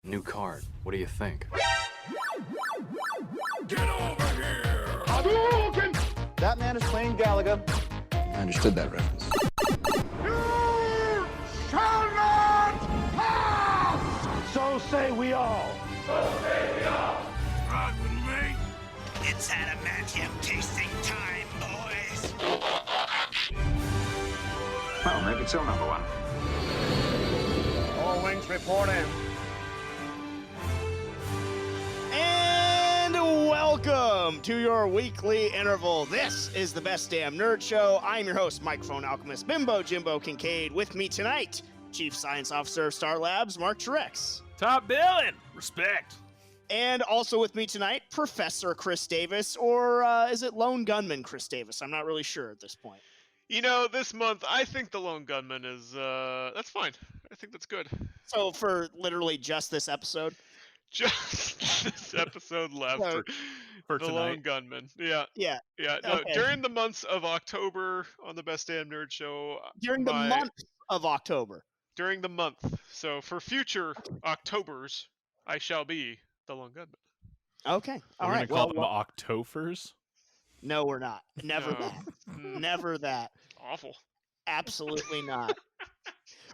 New card. What do you think? Get over here! Hadouken! That man is playing Galaga. I understood that reference. You shall not pass! So say we all. So say we all. Ride with me? It's adamantium tasting time, boys! Well, make it so, number one. All wings reporting. And welcome to your weekly interval. This is the Best Damn Nerd Show. I'm your host, Microphone Alchemist, Bimbo Jimbo Kincaid. With me tonight, Chief Science Officer of Star Labs, Mark Truex. Top billing! Respect! And also with me tonight, Professor Chris Davis, or is it Lone Gunman Chris Davis? I'm not really sure at this point. You know, this month, I think the Lone Gunman is, that's fine. I think that's good. So for literally just this episode? Just this episode left For the tonight. Lone Gunman. Yeah. Yeah. Yeah. No, Okay. During the months of October on the Best Damn Nerd Show. During the month of October. During the month. So for future Octobers, I shall be the Lone Gunman. Okay. All We're right. gonna call them Octofers. No, we're not. Never No. that. Never that. Awful. Absolutely not.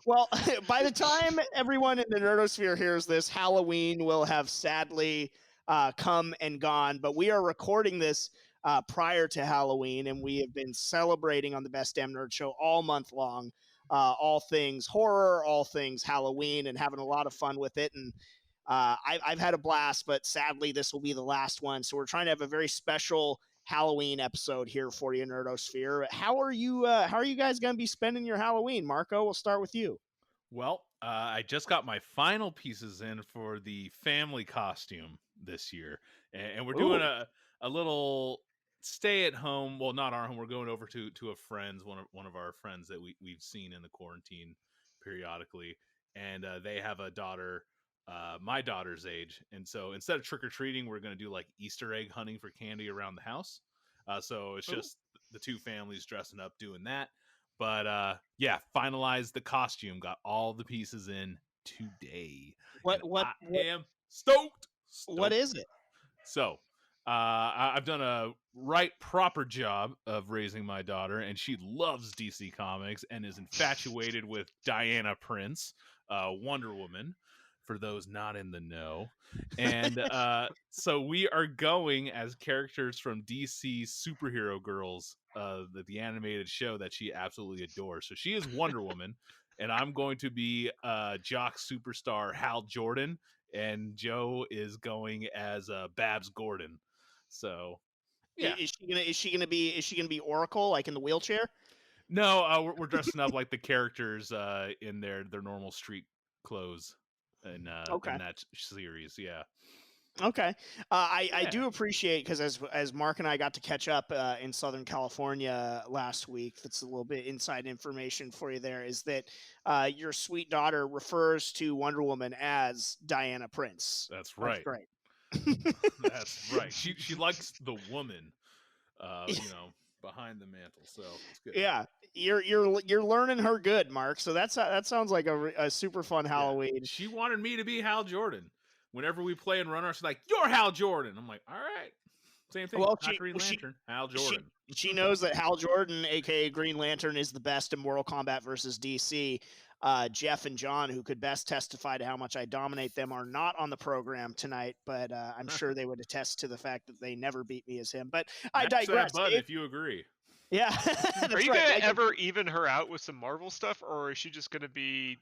Well, by the time everyone in the Nerdosphere hears this, Halloween will have sadly come and gone. But we are recording this prior to Halloween, and we have been celebrating on the Best Damn Nerd Show all month long. All things horror, all things Halloween, and having a lot of fun with it. And I've had a blast, but sadly, this will be the last one. So we're trying to have a very special Halloween episode here for you, Nerdosphere. How are you guys going to be spending your Halloween? Marco, we'll start with you. Well, I just got my final pieces in for the family costume this year, and we're doing a little stay at home. Well, not our home. We're going over to a friend's, one of our friends that we've seen in the quarantine periodically, and they have a daughter, my daughter's age, and so instead of trick or treating, we're going to do like Easter egg hunting for candy around the house. So it's just the two families dressing up doing that. But yeah, finalized the costume, got all the pieces in today. What I am stoked. What is it? So I've done a proper job of raising my daughter, and she loves DC Comics and is infatuated with Diana Prince, Wonder Woman, for those not in the know. And so we are going as characters from DC Superhero Girls, the animated show that she absolutely adores. So she is Wonder Woman, and I'm going to be jock superstar Hal Jordan, and Joe is going as Babs Gordon. So yeah, Is she gonna be Oracle, like in the wheelchair? no, we're dressing up like the characters in their normal street clothes in that series. Yeah. Okay. I do appreciate, because as Mark and I got to catch up in Southern California last week, that's a little bit inside information for you there, is that your sweet daughter refers to Wonder Woman as Diana Prince. That's right. That's great. That's right. She likes the woman, behind the mantle. So it's good. Yeah, you're learning her good, Mark. So that sounds like a super fun Halloween. Yeah. She wanted me to be Hal Jordan. Whenever we play and run our, she's like, "You're Hal Jordan." I'm like, "All right." Same thing. Well, Green Lantern, Hal Jordan. She knows that Hal Jordan, aka Green Lantern, is the best in Mortal Kombat versus DC. Jeff and John, who could best testify to how much I dominate them, are not on the program tonight, but I'm sure they would attest to the fact that they never beat me as him. But I digress. But if you agree. Yeah. Are you going to ever even her out with some Marvel stuff, or is she just going to be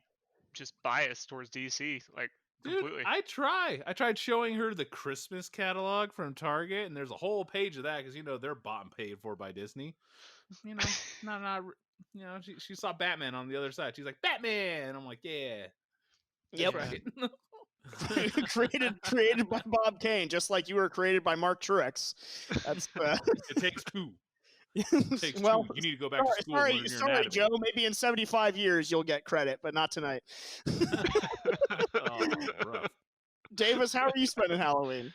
just biased towards DC? Like, completely. Dude, I tried showing her the Christmas catalog from Target, and there's a whole page of that because they're bought and paid for by Disney. She saw Batman on the other side. She's like, "Batman!" I'm like, "Yeah, yep." right." created by Bob Kane, just like you were created by Mark Truex. That's It takes two. It takes two. You need to go back to school. Sorry, Joe. Maybe in 75 years you'll get credit, but not tonight. Oh, rough. Davis, how are you spending Halloween?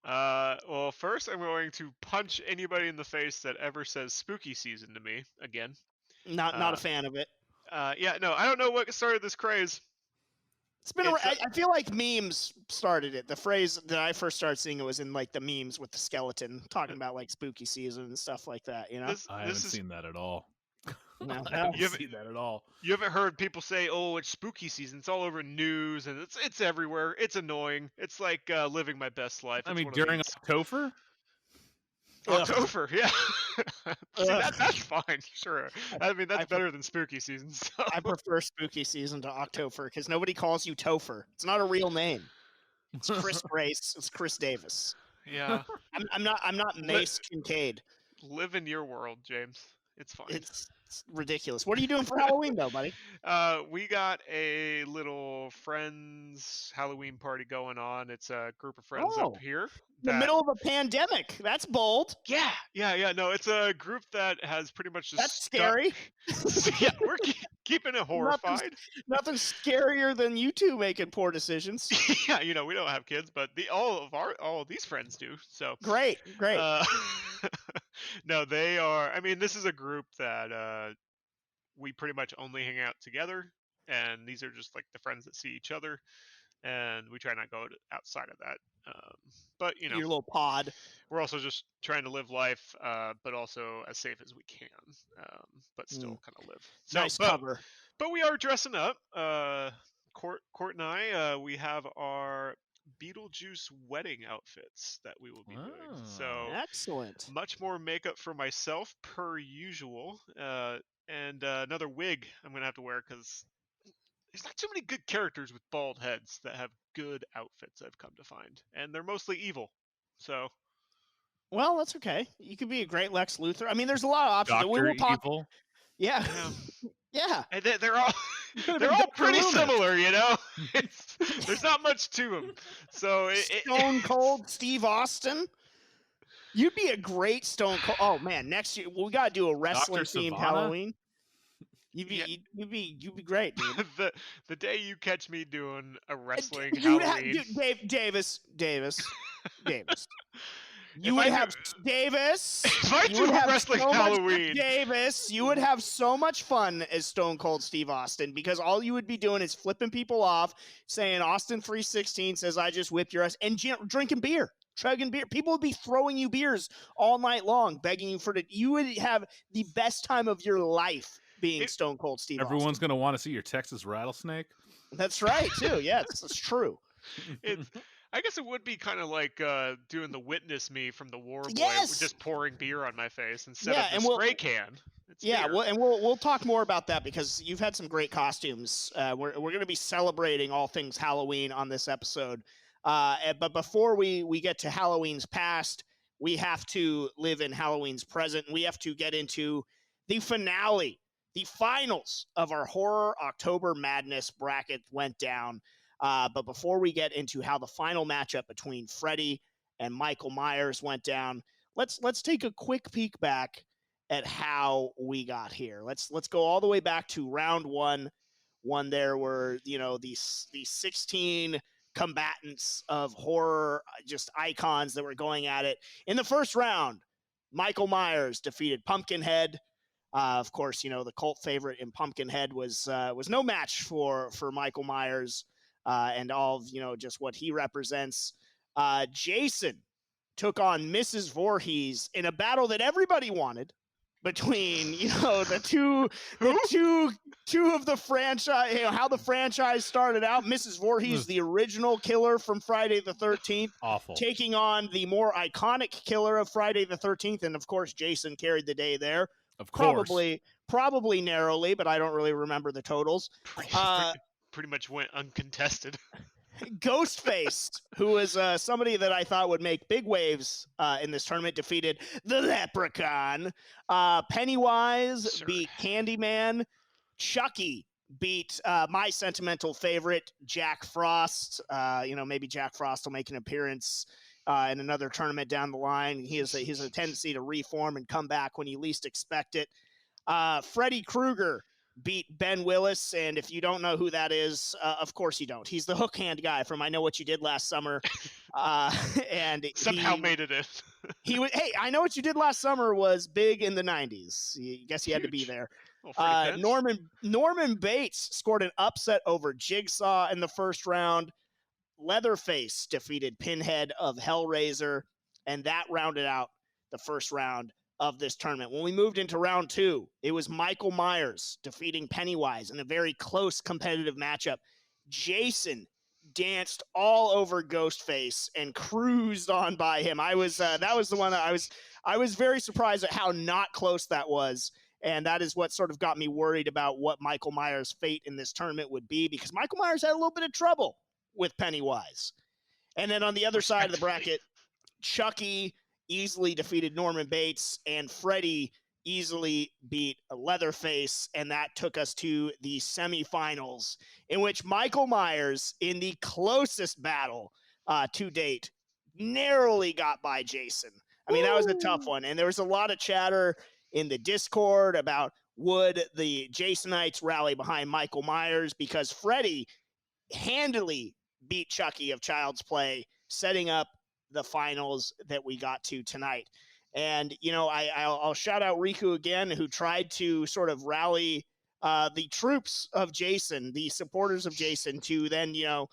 Well, first I'm going to punch anybody in the face that ever says spooky season to me again. Not a fan of it. Yeah, no, I don't know what started this craze. It's been. I feel like memes started it. The phrase that I first started seeing it was in like the memes with the skeleton talking about like spooky season and stuff like that. You know, I haven't seen that at all. No, I haven't seen that at all. You haven't heard people say, "Oh, it's spooky season. It's all over news and it's everywhere. It's annoying. It's like living my best life." I It's mean, one of during these- October. October, yeah. See, that's fine, sure. I mean, that's better than spooky season. So. I prefer spooky season to October because nobody calls you Topher. It's not a real name. It's Chris Grace. It's Chris Davis. Yeah. I'm not Mace Kincaid. Live in your world, James. It's fine. It's ridiculous. What are you doing for Halloween, though, buddy? We got a little friends Halloween party going on. It's a group of friends up here. In the middle of a pandemic. That's bold. Yeah. No, it's a group that has pretty much just. That's scary. Yeah, we're keeping it horrified. Nothing scarier than you two making poor decisions. Yeah, we don't have kids, but all of these friends do. So great. No, they are. I mean, this is a group that we pretty much only hang out together, and these are just like the friends that see each other, and we try not to go outside of that. But your little pod. We're also just trying to live life, but also as safe as we can, but still kind of live. So, Nice cover. But we are dressing up. Court and I, we have our Beetlejuice wedding outfits that we will be doing. So excellent. Much more makeup for myself per usual, and another wig I'm gonna have to wear because there's not too many good characters with bald heads that have good outfits. I've come to find, and they're mostly evil. So, well, that's okay. You could be a great Lex Luthor. I mean, there's a lot of options. Dr. We will talk. Evil. Yeah. Yeah. And they're all pretty similar, there's not much to them. So Stone Cold Steve Austin. You'd be a great Stone Cold. Oh man, next year we gotta do a wrestling themed Halloween. You'd be great, dude. the day you catch me doing a wrestling Halloween, Davis. You would have Davis. If I do a wrestling Halloween, Davis, you would have so much fun as Stone Cold Steve Austin because all you would be doing is flipping people off, saying Austin 316 says I just whipped your ass, and drinking beer, chugging beer. People would be throwing you beers all night long, begging you for it. You would have the best time of your life being Stone Cold Steve Austin. Everyone's gonna want to see your Texas rattlesnake. That's right, too. Yes, that's true. I guess it would be kind of like doing the Witness Me from the War Boy, just pouring beer on my face instead of the spray can. We'll talk more about that because you've had some great costumes. We're going to be celebrating all things Halloween on this episode. But before we get to Halloween's past, we have to live in Halloween's present. We have to get into the finale, the finals of our Horror October Madness bracket went down. But before we get into how the final matchup between Freddy and Michael Myers went down, let's take a quick peek back at how we got here. Let's go all the way back to round one. There were these 16 combatants of horror, just icons that were going at it. In the first round, Michael Myers defeated Pumpkinhead. Of course, the cult favorite in Pumpkinhead was no match for Michael Myers. And all of, just what he represents. Jason took on Mrs. Voorhees in a battle that everybody wanted between, the two of the franchise, how the franchise started out. Mrs. Voorhees, the original killer from Friday the 13th, awful, taking on the more iconic killer of Friday the 13th. And of course, Jason carried the day there. Of course. Probably narrowly, but I don't really remember the totals. Pretty much went uncontested. Ghostface, who was somebody that I thought would make big waves in this tournament, defeated the Leprechaun. Pennywise beat Candyman. Chucky beat my sentimental favorite, Jack Frost. Maybe Jack Frost will make an appearance in another tournament down the line. He has a tendency to reform and come back when you least expect it. Freddy Krueger beat Ben Willis, and if you don't know who that is, of course you don't. He's the hook hand guy from I Know What You Did Last Summer, and somehow made it in. He was. Hey, I Know What You Did Last Summer was big in the '90s. I guess he had to be there. Well, pretty tense. Norman Bates scored an upset over Jigsaw in the first round. Leatherface defeated Pinhead of Hellraiser, and that rounded out the first round of this tournament. When we moved into round 2, it was Michael Myers defeating Pennywise in a very close competitive matchup. Jason danced all over Ghostface and cruised on by him. That was the one I was very surprised at how not close that was. And that is what sort of got me worried about what Michael Myers' fate in this tournament would be, because Michael Myers had a little bit of trouble with Pennywise. And then on the other side of the bracket, Chucky easily defeated Norman Bates, and Freddy easily beat Leatherface, and that took us to the semifinals, in which Michael Myers, in the closest battle to date, narrowly got by Jason. I mean, that was a tough one, and there was a lot of chatter in the Discord about would the Jasonites rally behind Michael Myers, because Freddy handily beat Chucky of Child's Play, setting up the finals that we got to tonight. And, you know, I'll shout out Riku again, who tried to sort of rally the troops of Jason, the supporters of Jason, to then, you know,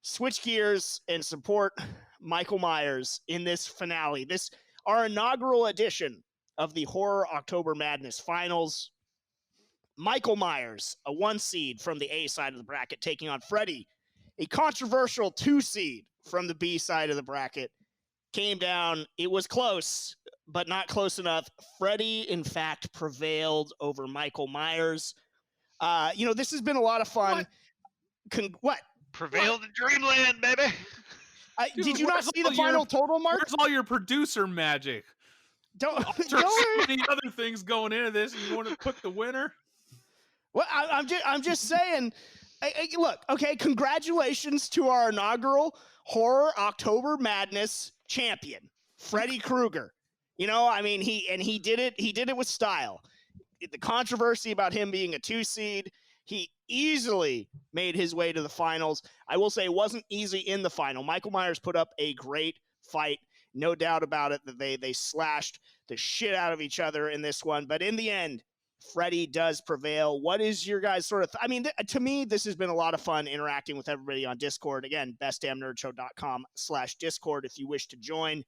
switch gears and support Michael Myers in this finale. This, our inaugural edition of the Horror October Madness Finals. Michael Myers, a 1 seed from the A side of the bracket, taking on Freddy, a controversial 2 seed from the B side of the bracket. Came down. It was close, but not close enough. Freddy, in fact, prevailed over Michael Myers. You know, this has been a lot of fun. What? Prevailed in Dreamland, baby. Dude, did you not see the final total, Mark? Where's all your producer magic? Don't There's so many other things going into this, and you want to put the winner? Well, I'm just saying. Look, okay. Congratulations to our inaugural Horror October Madness champion, Freddy Krueger. You know, I mean, he did it. He did it with style. The controversy about him being a 2 seed, he easily made his way to the finals. I will say it wasn't easy in the final. Michael Myers put up a great fight. No doubt about it that they slashed the shit out of each other in this one. But in the end, Freddy does prevail. What is your guys' sort of... I mean, to me, this has been a lot of fun interacting with everybody on Discord. Again, bestdamnnerdshow.com/Discord if you wish to join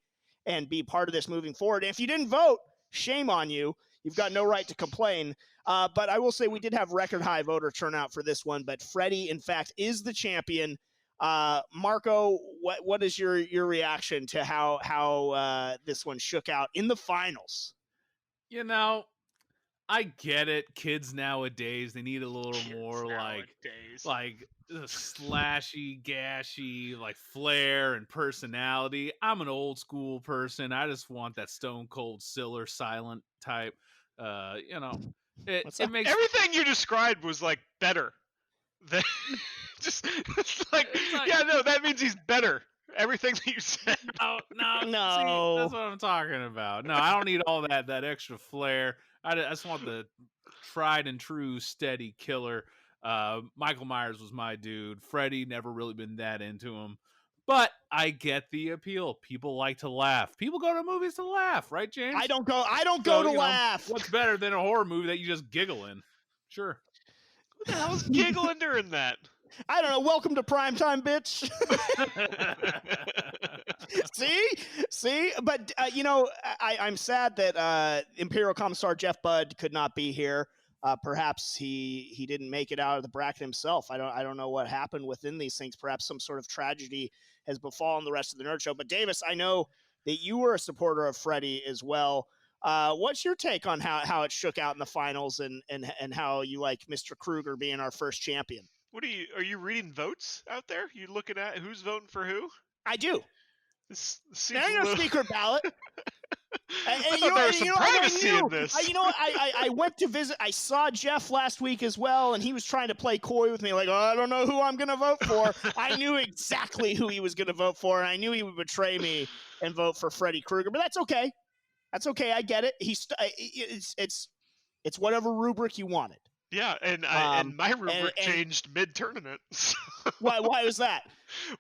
and be part of this moving forward. And if you didn't vote, shame on you. You've got no right to complain. But I will say we did have record high voter turnout for this one. But Freddy, in fact, is the champion. Marco, what is your reaction to how this one shook out in the finals? You know, I get it. Kids nowadays, they need a little more like slashy, gashy, like flair and personality. I'm an old school person. I just want that stone cold Siller silent type. You know, it makes everything you described was like better. Just like, yeah, no, that means he's better. Everything that you said. No. See, that's what I'm talking about. No, I don't need all that extra flair. I just want the tried and true steady killer. Michael Myers was my dude. Freddy, never really been that into him. But I get the appeal. People like to laugh. People go to movies to laugh, right, James? I don't go to laugh. What's better than a horror movie that you just giggle in? Sure. Who the hell's giggling during that? I don't know. Welcome to primetime, bitch. See, but you know, I'm sad that Imperial Commissar Jeff Budd could not be here. Perhaps he didn't make it out of the bracket himself. I don't know what happened within these things. Perhaps some sort of tragedy has befallen the rest of the Nerd Show. But Davis, I know that you were a supporter of Freddy as well. What's your take on how it shook out in the finals and how you like Mr. Krueger being our first champion? Are you reading votes out there? You looking at who's voting for who? I do. This there ain't no secret ballot. I thought there was some privacy in this. I went to visit. I saw Jeff last week as well, and he was trying to play coy with me, like, oh, I don't know who I'm going to vote for. I knew exactly who he was going to vote for, and I knew he would betray me and vote for Freddy Krueger. But that's okay. That's okay. I get it. It's whatever rubric you wanted. Yeah, and my rubric changed mid-tournament. Why was that?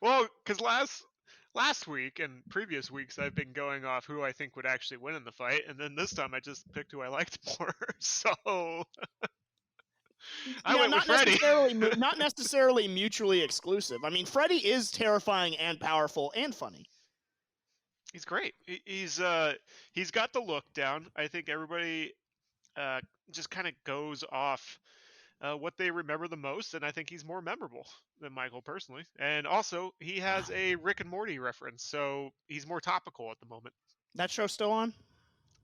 Well, because last week and previous weeks I've been going off who I think would actually win in the fight, and then this time I just picked who I liked more. So I went with Freddy. Not necessarily mutually exclusive. I mean, Freddy is terrifying and powerful and funny. He's great. He's got the look down. I think everybody just kind of goes off what they remember the most, and I think he's more memorable than Michael personally. And also, he has a Rick and Morty reference, so he's more topical at the moment. That show's still on?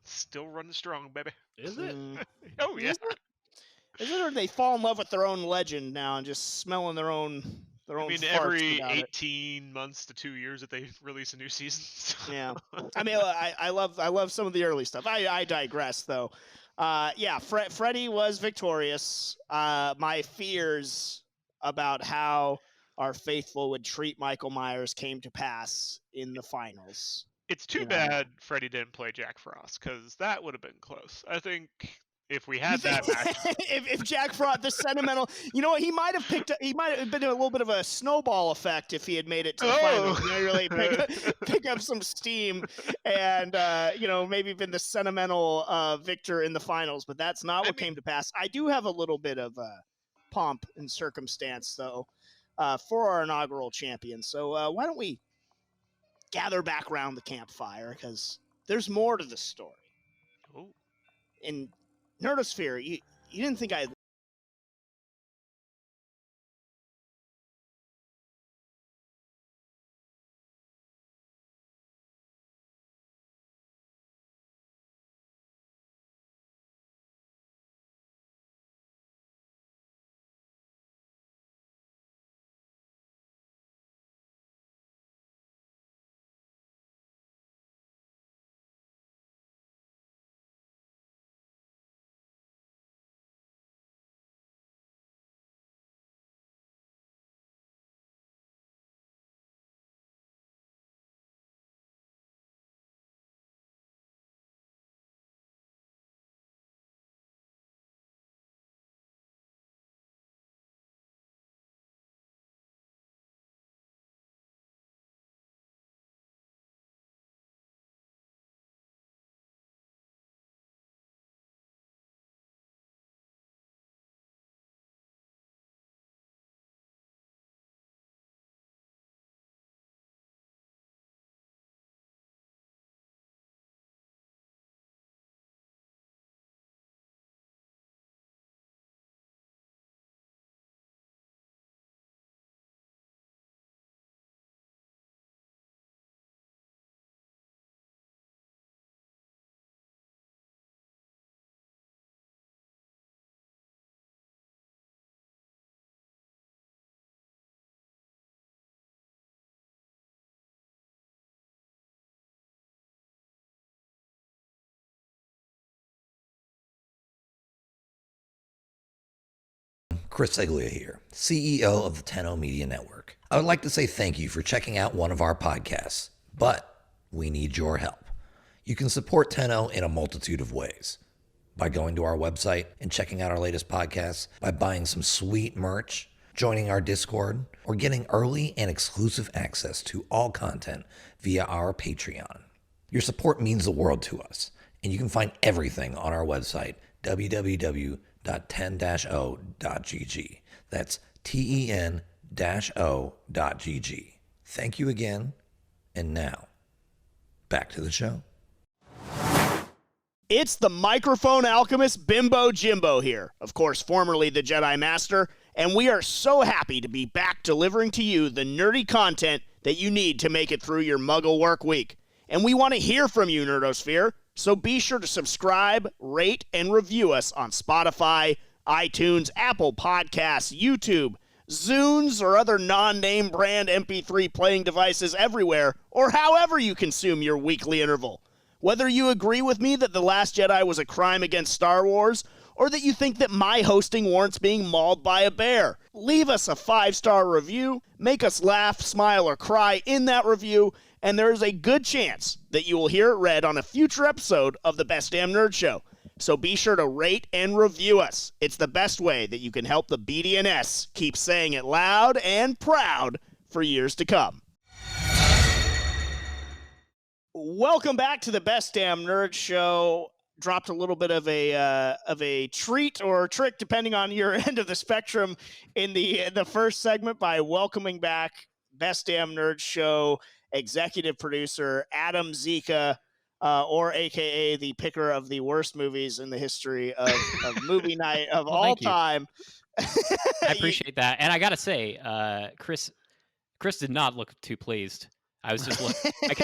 Still running strong, baby. Is it? Oh yeah. Is it, or they fall in love with their own legend now and just smelling their own? I mean, farts every about 18 months to 2 years that they release a new season. Yeah, I mean, I love some of the early stuff. I digress though. Yeah, Freddy was victorious. My fears about how our faithful would treat Michael Myers came to pass in the finals. It's too bad Freddy didn't play Jack Frost, because that would have been close. I think if we had that match. if Jack Frost, the sentimental, you know what, he might have been a little bit of a snowball effect if he had made it to the finals. You know, really pick up some steam and, maybe been the sentimental victor in the finals, but that's not what came to pass. I do have a little bit of pomp and circumstance, though, for our inaugural champion. So why don't we gather back around the campfire, because there's more to the story. Oh. In Nerdosphere, you didn't think I'd... Chris Seglia here, CEO of the Tenno Media Network. I would like to say thank you for checking out one of our podcasts, but we need your help. You can support Tenno in a multitude of ways. By going to our website and checking out our latest podcasts, by buying some sweet merch, joining our Discord, or getting early and exclusive access to all content via our Patreon. Your support means the world to us, and you can find everything on our website, www.ten-o.gg. That's ten-o.gg. Thank you again, and now, back to the show. It's the microphone alchemist Bimbo Jimbo here, of course, formerly the Jedi Master, and we are so happy to be back delivering to you the nerdy content that you need to make it through your Muggle work week. And we want to hear from you, Nerdosphere, so be sure to subscribe, rate, and review us on Spotify, iTunes, Apple Podcasts, YouTube, Zunes, or other non-name brand MP3 playing devices everywhere, or however you consume your weekly interval. Whether you agree with me that The Last Jedi was a crime against Star Wars, or that you think that my hosting warrants being mauled by a bear, leave us a 5-star review, make us laugh, smile, or cry in that review, and there is a good chance that you will hear it read on a future episode of the Best Damn Nerd Show. So be sure to rate and review us. It's the best way that you can help the BDNS keep saying it loud and proud for years to come. Welcome back to the Best Damn Nerd Show. Dropped a little bit of a treat or trick, depending on your end of the spectrum, in the first segment by welcoming back Best Damn Nerd Show executive producer Adam Zika, or AKA the picker of the worst movies in the history of movie night of all time. I appreciate that, and I gotta say, Chris did not look too pleased. I was just looking. I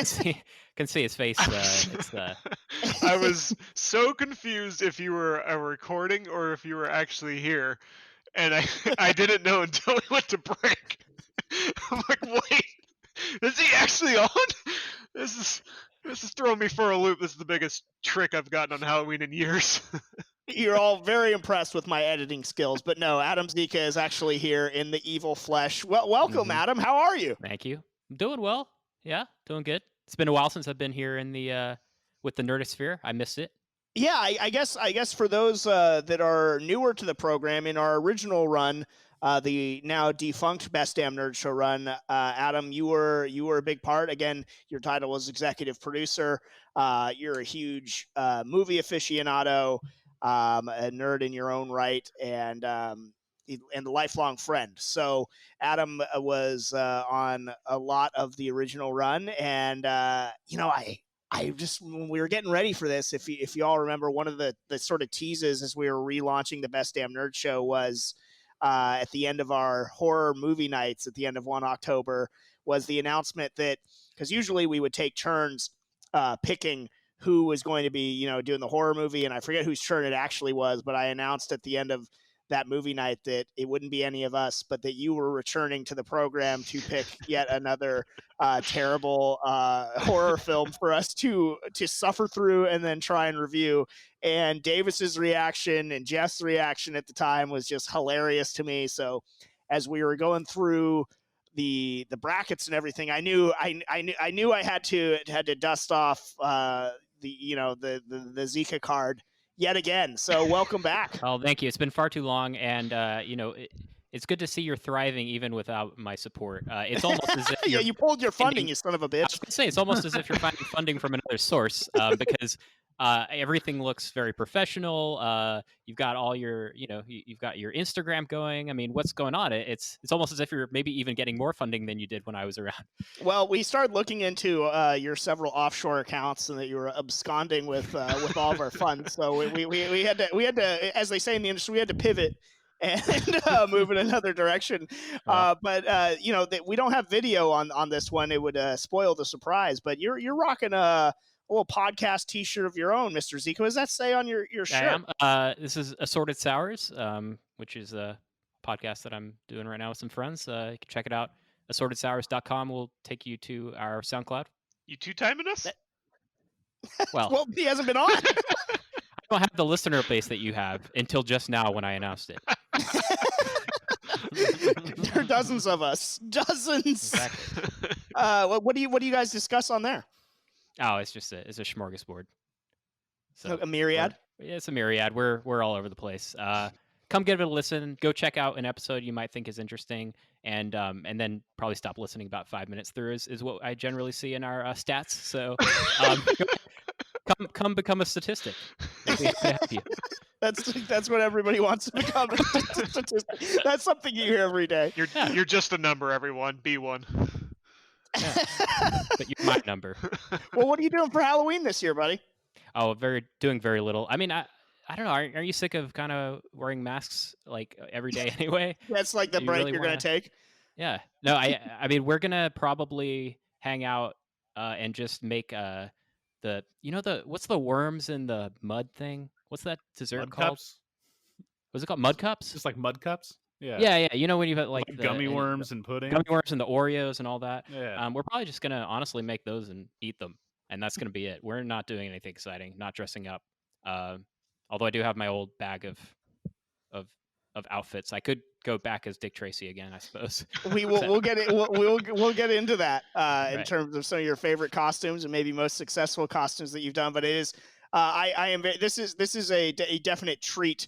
can see his face. I was so confused if you were recording or if you were actually here, and I didn't know until we went to break. I'm like, wait, is he actually on? This is throwing me for a loop. This is the biggest trick I've gotten on Halloween in years. You're all very impressed with my editing skills, but no, Adam Zika is actually here in the evil flesh. Well, welcome, Adam. How are you? Thank you. I'm doing well. Yeah, doing good. It's been a while since I've been here in the with the Nerdosphere. I missed it. Yeah, I guess for those that are newer to the program, in our original run, the now defunct Best Damn Nerd Show run, Adam, you were a big part. Again, your title was executive producer. You're a huge movie aficionado, a nerd in your own right, and a lifelong friend. So Adam was on a lot of the original run, and I just, when we were getting ready for this, if you all remember, one of the sort of teases as we were relaunching the Best Damn Nerd Show was at the end of our horror movie nights at the end of 1 October was the announcement that, because usually we would take turns picking who was going to be, doing the horror movie, and I forget whose turn it actually was, but I announced at the end of that movie night that it wouldn't be any of us, but that you were returning to the program to pick yet another terrible horror film for us to suffer through and then try and review. And Davis's reaction and Jeff's reaction at the time was just hilarious to me. So as we were going through the brackets and everything, I knew I had to dust off the Zika card yet again. So welcome back. Oh, thank you. It's been far too long, and it's good to see you're thriving even without my support. It's almost as if you pulled your funding, you son of a bitch. I was gonna say, it's almost as if you're finding funding from another source, because everything looks very professional. You've got all your, you've got your Instagram going. I mean, what's going on? It's almost as if you're maybe even getting more funding than you did when I was around. Well, we started looking into your several offshore accounts and that you were absconding with all of our funds. So we had to, as they say in the industry, we had to pivot and move in another direction. But that we don't have video on this one. It would spoil the surprise. But you're rocking a little podcast T-shirt of your own, Mr. Zika. What does that say on your shirt? I am. This is Assorted Sours, which is a podcast that I'm doing right now with some friends. You can check it out. AssortedSours.com will take you to our SoundCloud. You two-timing us? Well, he hasn't been on. I don't have the listener base that you have until just now when I announced it. There are dozens of us. Dozens. Exactly. What do you guys discuss on there? Oh, it's just a smorgasbord. So a myriad? It's a myriad. We're all over the place. Come give it a listen. Go check out an episode you might think is interesting, and then probably stop listening about 5 minutes through is what I generally see in our stats. So come become a statistic. We'd be happy to have you. That's what everybody wants to become. That's something you hear every day. You're just a number, everyone. Be one. Yeah. But you're my number. Well, what are you doing for Halloween this year, buddy? Oh, doing very little. I mean, I don't know. Are you sick of kind of wearing masks like every day anyway? That's like the break you're gonna take. Yeah. No, I mean, we're gonna probably hang out and just make what's the worms in the mud thing? What's that dessert Mud called? Cups? Was it called mud cups? Just like mud cups? Yeah. Yeah. You know when you've got like gummy worms and pudding? Gummy worms and the Oreos and all that. Yeah. We're probably just going to honestly make those and eat them. And that's going to be it. We're not doing anything exciting, not dressing up. Although I do have my old bag of outfits. I could go back as Dick Tracy again, I suppose. We'll get it. We'll get into that in Right. terms of some of your favorite costumes and maybe most successful costumes that you've done. But it is, this is a definite treat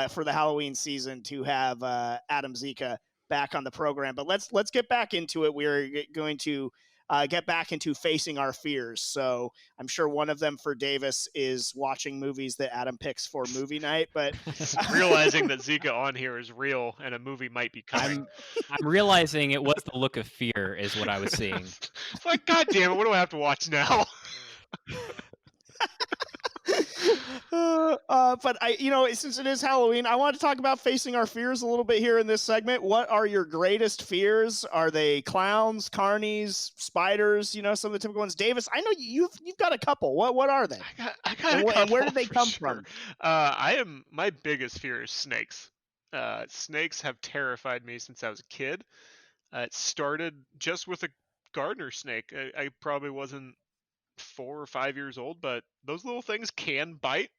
for the Halloween season to have Adam Zika back on the program. But let's get back into it. We're going to get back into facing our fears. So I'm sure one of them for Davis is watching movies that Adam picks for movie night. But Realizing that Zika on here is real and a movie might be coming. I'm realizing it was the look of fear is what I was seeing. It's like, God damn it, what do I have to watch now? But since it is Halloween, I want to talk about facing our fears a little bit here in this segment. What are your greatest fears? Are they clowns, carnies, spiders? Some of the typical ones. Davis, I know you've got a couple. What are they? I got a couple. And where did they come sure. from? My biggest fear is snakes. Snakes have terrified me since I was a kid. It started just with a gardener snake. I probably wasn't 4 or 5 years old, but those little things can bite.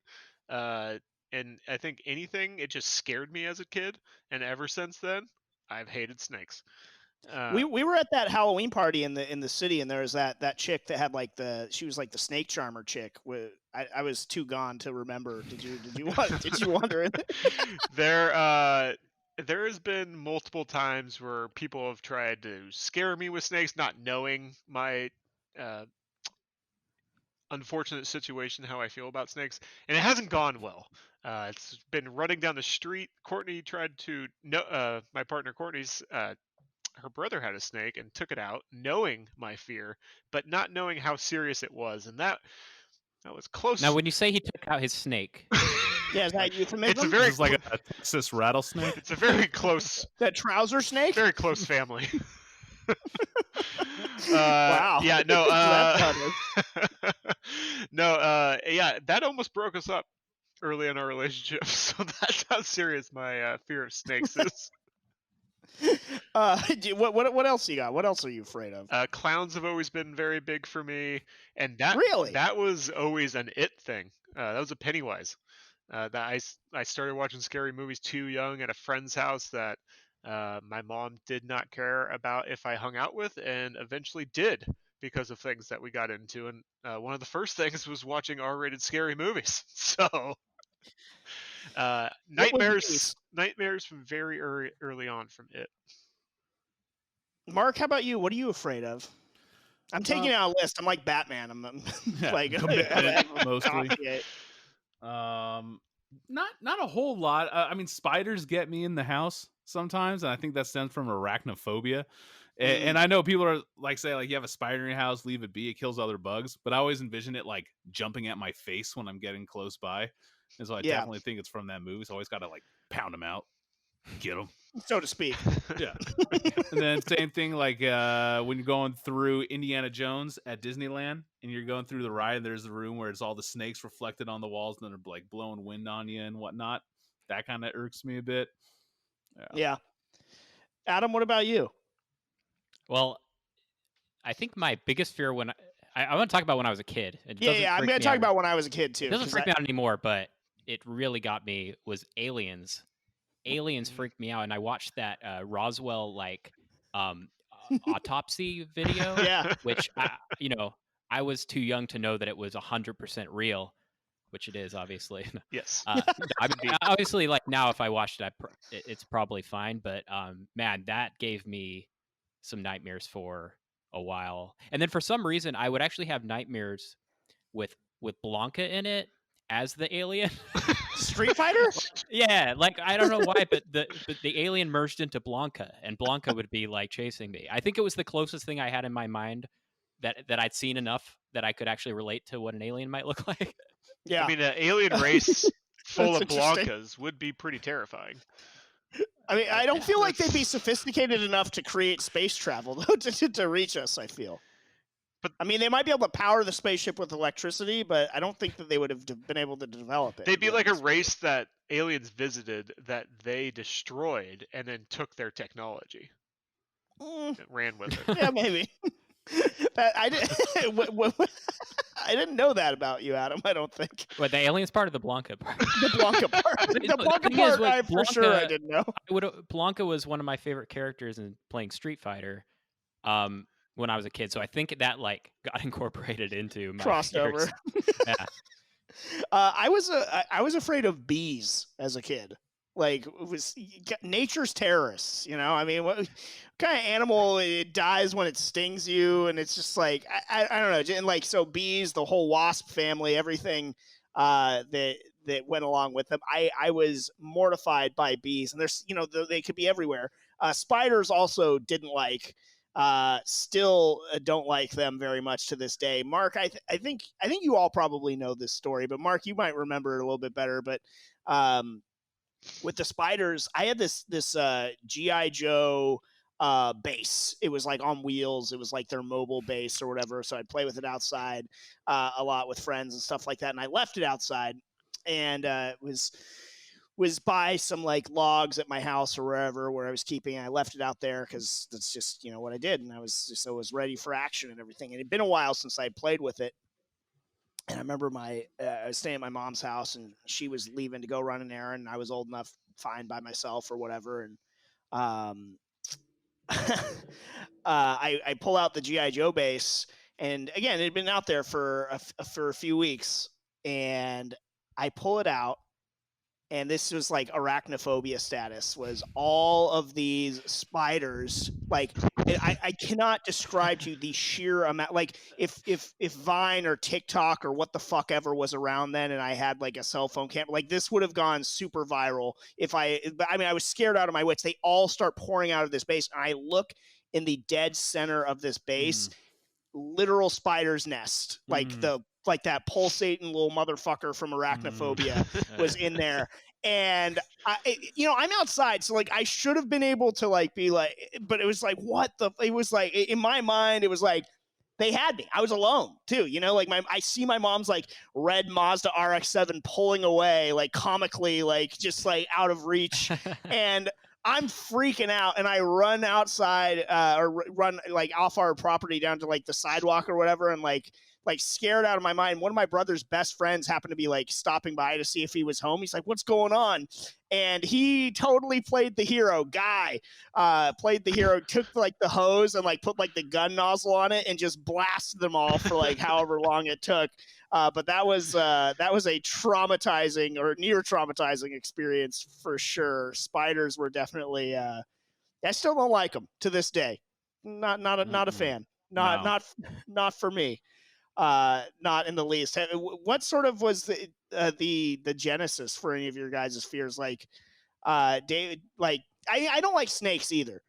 And I think it just scared me as a kid. And ever since then, I've hated snakes. We were at that Halloween party in the city, and there was that chick that had she was like the snake charmer chick. I was too gone to remember. Did you wander in? There has been multiple times where people have tried to scare me with snakes, not knowing my unfortunate situation, how I feel about snakes, and it hasn't gone well. It's been running down the street. Courtney tried to my partner Courtney's her brother had a snake and took it out, knowing my fear, but not knowing how serious it was, and that was close. Now, when you say he took out his snake, yeah, is that euphemism? It's like a Texas rattlesnake. It's a very close. That trouser snake. Very close family. Wow. Yeah. No. Yeah. That almost broke us up early in our relationship. So that's how serious my fear of snakes is. What else you got? What else are you afraid of? Clowns have always been very big for me, and that was always an it thing. That was a Pennywise. That I started watching scary movies too young at a friend's house that my mom did not care about if I hung out with, and eventually did because of things that we got into. And one of the first things was watching R-rated scary movies. So nightmares from very early on from it. Mark, how about you? What are you afraid of? I'm taking out a list. I'm like Batman. I'm like mostly. Not a whole lot. I mean, spiders get me in the house sometimes, and I think that stems from arachnophobia. And I know people are say you have a spider in your house, leave it be, it kills other bugs. But I always envision it jumping at my face when I'm getting close by, and so I definitely think it's from that movie. So I always got to pound them out, get them, so to speak. Yeah. And then same thing when you're going through Indiana Jones at Disneyland, and you're going through the ride, and there's the room where it's all the snakes reflected on the walls, and they're blowing wind on you and whatnot. That kind of irks me a bit. Yeah. Adam, what about you? Well, I think my biggest fear when I want to talk about when I was a kid. I'm going to talk about when I was a kid too. It doesn't freak me out anymore, but it really got me was aliens. Aliens freaked me out, and I watched that Roswell autopsy video. Yeah. Which I was too young to know that it was 100% real, which it is obviously. Yes. I mean, obviously, now if I watched it, it's probably fine. But man, that gave me some nightmares for a while, and then for some reason, I would actually have nightmares with Blanca in it as the alien. Street Fighter? Yeah, I don't know why, but the alien merged into Blanca, and Blanca would be chasing me. I think it was the closest thing I had in my mind that I'd seen enough that I could actually relate to what an alien might look like. Yeah, I mean, an alien race full of Blancas would be pretty terrifying. I mean, I don't feel like they'd be sophisticated enough to create space travel though to reach us. I feel. But I mean, they might be able to power the spaceship with electricity, but I don't think that they would have been able to develop it. They'd be like a race that aliens visited that they destroyed and then took their technology. And ran with it. Yeah, maybe. I didn't know that about you, Adam. I don't think. What, the aliens part or the Blanca part? The Blanca part. The Blanca part, for sure, I didn't know. Blanca was one of my favorite characters in playing Street Fighter. When I was a kid, so I think that got incorporated into my crossed over. Yeah. I was afraid of bees as a kid. Like it was nature's terrorists, you know. I mean, what kind of animal it dies when it stings you? And it's just like I don't know. And like so, bees, the whole wasp family, everything that went along with them. I was mortified by bees, and there's they could be everywhere. Spiders also didn't like. Still don't like them very much to this day. Mark, I think you all probably know this story, but Mark, you might remember it a little bit better. But with the spiders, I had this G.I. Joe base. It was like on wheels. It was like their mobile base or whatever. So I'd play with it outside a lot with friends and stuff like that. And I left it outside, and it was by some like logs at my house or wherever where I was keeping it. I left it out there because that's just what I did, and I was ready for action and everything. And it had been a while since I played with it. And I remember I was staying at my mom's house, and she was leaving to go run an errand. And I was old enough, fine by myself or whatever. And I pull out the G.I. Joe base, and again, it had been out there for a few weeks, and I pull it out, and this was like arachnophobia status. Was all of these spiders like? I cannot describe to you the sheer amount. Like if Vine or TikTok or what the fuck ever was around then, and I had like a cell phone camera, like this would have gone super viral. I was scared out of my wits. They all start pouring out of this base, and I look in the dead center of this base, literal spider's nest, like that pulsating little motherfucker from Arachnophobia was in there. And I'm outside, so like I should have been able to like be like, but it was like, it was like in my mind, it was like they had me. I was alone too, like I see my mom's like red Mazda RX-7 pulling away, like comically, like just like out of reach, and I'm freaking out, and I run outside or run like off our property down to like the sidewalk or whatever, and like scared out of my mind. One of my brother's best friends happened to be like stopping by to see if he was home. He's like, "What's going on?" And he totally played the hero. Guy played the hero, took like the hose and like put like the gun nozzle on it and just blasted them all for like however long it took. But that was a traumatizing or near traumatizing experience for sure. Spiders were definitely. I still don't like them to this day. Not a fan. Not for me. Not in the least. What sort of was the genesis for any of your guys' fears? Like, David, like I don't like snakes either,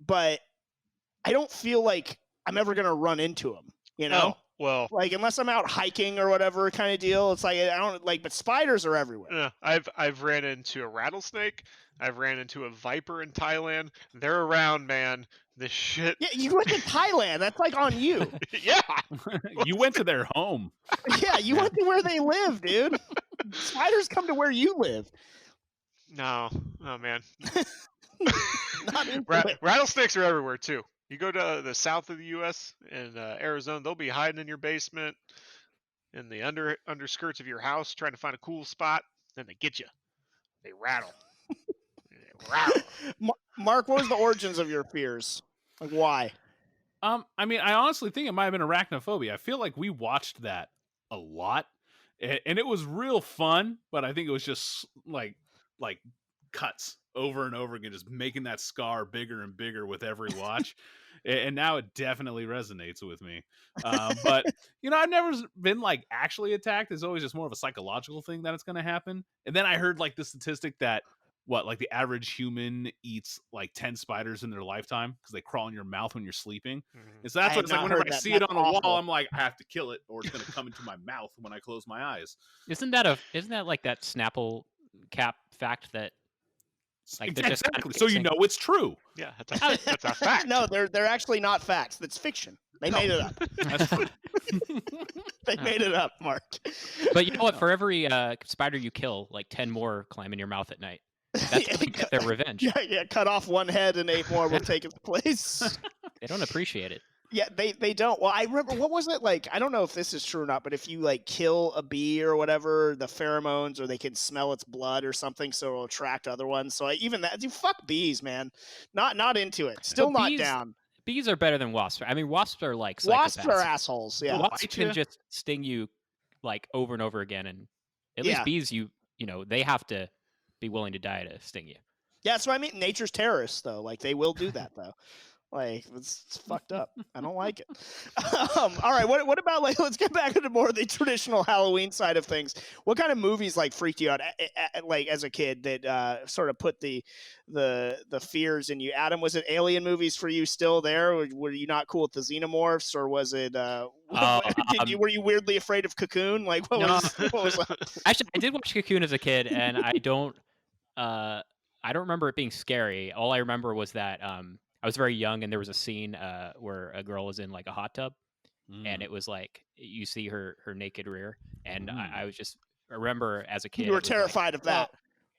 but I don't feel like I'm ever gonna run into them. Oh, well, like unless I'm out hiking or whatever kind of deal. It's like I don't like, but spiders are everywhere. I've ran into a rattlesnake. I've ran into a viper in Thailand. They're around, man. This shit. Yeah, you went to Thailand. That's like on you. Yeah. You went to their home. Yeah, you went to where they live, dude. Spiders come to where you live. No. Oh, man. Not into it. Rattlesnakes are everywhere, too. You go to the south of the U.S. and Arizona, they'll be hiding in your basement, in the underskirts of your house, trying to find a cool spot. Then they get you. They rattle. Mark, what was the origins of your fears? Like, why? I mean, I honestly think it might have been arachnophobia. I feel like we watched that a lot, and it was real fun. But I think it was just like cuts over and over again, just making that scar bigger and bigger with every watch. And now it definitely resonates with me. But I've never been like actually attacked. It's always just more of a psychological thing that it's going to happen. And then I heard like the statistic that like the average human eats like 10 spiders in their lifetime because they crawl in your mouth when you're sleeping. And so that's what it's like. Whenever I see it on the wall, I'm like, I have to kill it, or it's going to come into my mouth when I close my eyes. Isn't that like that Snapple cap fact that? Like exactly. So it's true. Yeah, that's a fact. No, they're actually not facts. That's fiction. They made it up. That's true. They made it up, Mark. But you know what? For every spider you kill, like 10 more climb in your mouth at night. That's how they get their revenge. Yeah, cut off one head and 8 more will take its place. They don't appreciate it. Yeah, they don't. Well, I remember, what was it like? I don't know if this is true or not, but if you like kill a bee or whatever, the pheromones, or they can smell its blood or something, so it'll attract other ones. So even that, fuck bees, man. Not into it. Still not down. Bees are better than wasps. I mean, wasps are like psychopaths. Wasps are assholes. Yeah, wasps can just sting you like over and over again, and at least bees, they have to be willing to die to sting you. Yeah, that's what I mean. Nature's terrorists, though. Like, they will do that, though. Like, it's fucked up. I don't like it. All right, what about, like, let's get back into more of the traditional Halloween side of things. What kind of movies, like, freaked you out, like, as a kid that sort of put the fears in you? Adam, was it Alien movies for you still there? Were you not cool with the Xenomorphs, or was it, were you weirdly afraid of Cocoon? Like, what was that? Actually, I did watch Cocoon as a kid, and I don't remember it being scary. All I remember was that I was very young, and there was a scene where a girl was in like a hot tub, and it was like you see her naked rear, and I was just I remember as a kid You were terrified of that.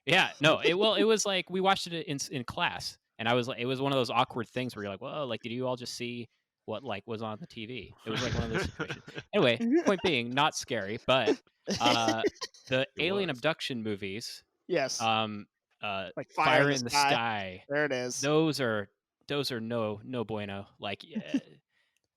Yeah, no, it was like we watched it in class, and I was like, it was one of those awkward things where you're like, whoa, like did you all just see what like was on the TV? It was like one of those situations. Anyway, point being, not scary, but the alien abduction movies. Yes. Like Fire in the Sky. There it is. Those are no bueno. Like,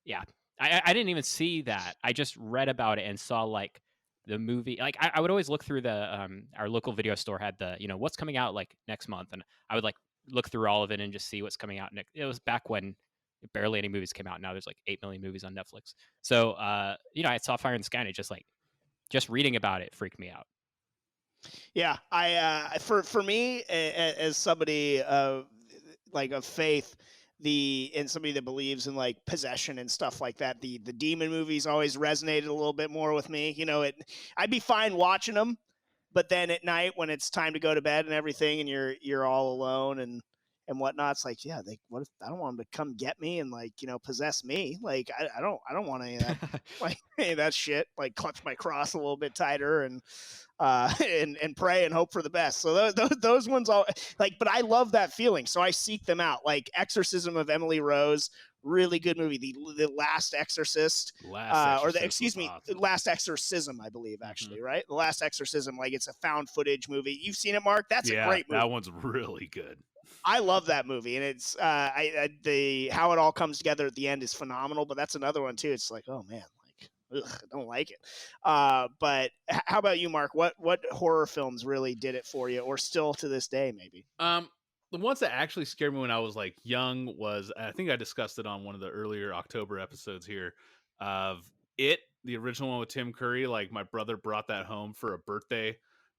yeah, I didn't even see that. I just read about it and saw like the movie. Like, I would always look through the our local video store had the what's coming out like next month, and I would like look through all of it and just see what's coming out next. It was back when barely any movies came out. Now there's like 8 million movies on Netflix. So I saw Fire in the Sky, and it just reading about it freaked me out. Yeah, I for me as somebody like of faith, and somebody that believes in like possession and stuff like that, the demon movies always resonated a little bit more with me. I'd be fine watching them, but then at night when it's time to go to bed and everything, and you're all alone and whatnot, it's like, yeah, what if I don't want them to come get me and like possess me? Like I don't want any of that like any of that shit. Like clutch my cross a little bit tighter and pray and hope for the best. So those ones all like, but I love that feeling, so I seek them out. Like Exorcism of Emily Rose, really good movie. The Last Exorcist, Last Exorcism, I believe, actually, right? The Last Exorcism, like it's a found footage movie. You've seen it, Mark? That's a great movie. That one's really good. I love that movie, and it's how it all comes together at the end is phenomenal. But that's another one too. It's like, oh man, like I don't like it. But how about you, Mark? What horror films really did it for you, or still to this day, maybe? The ones that actually scared me when I was like young was, I think I discussed it on one of the earlier October episodes here, of It, the original one with Tim Curry. Like my brother brought that home for a birthday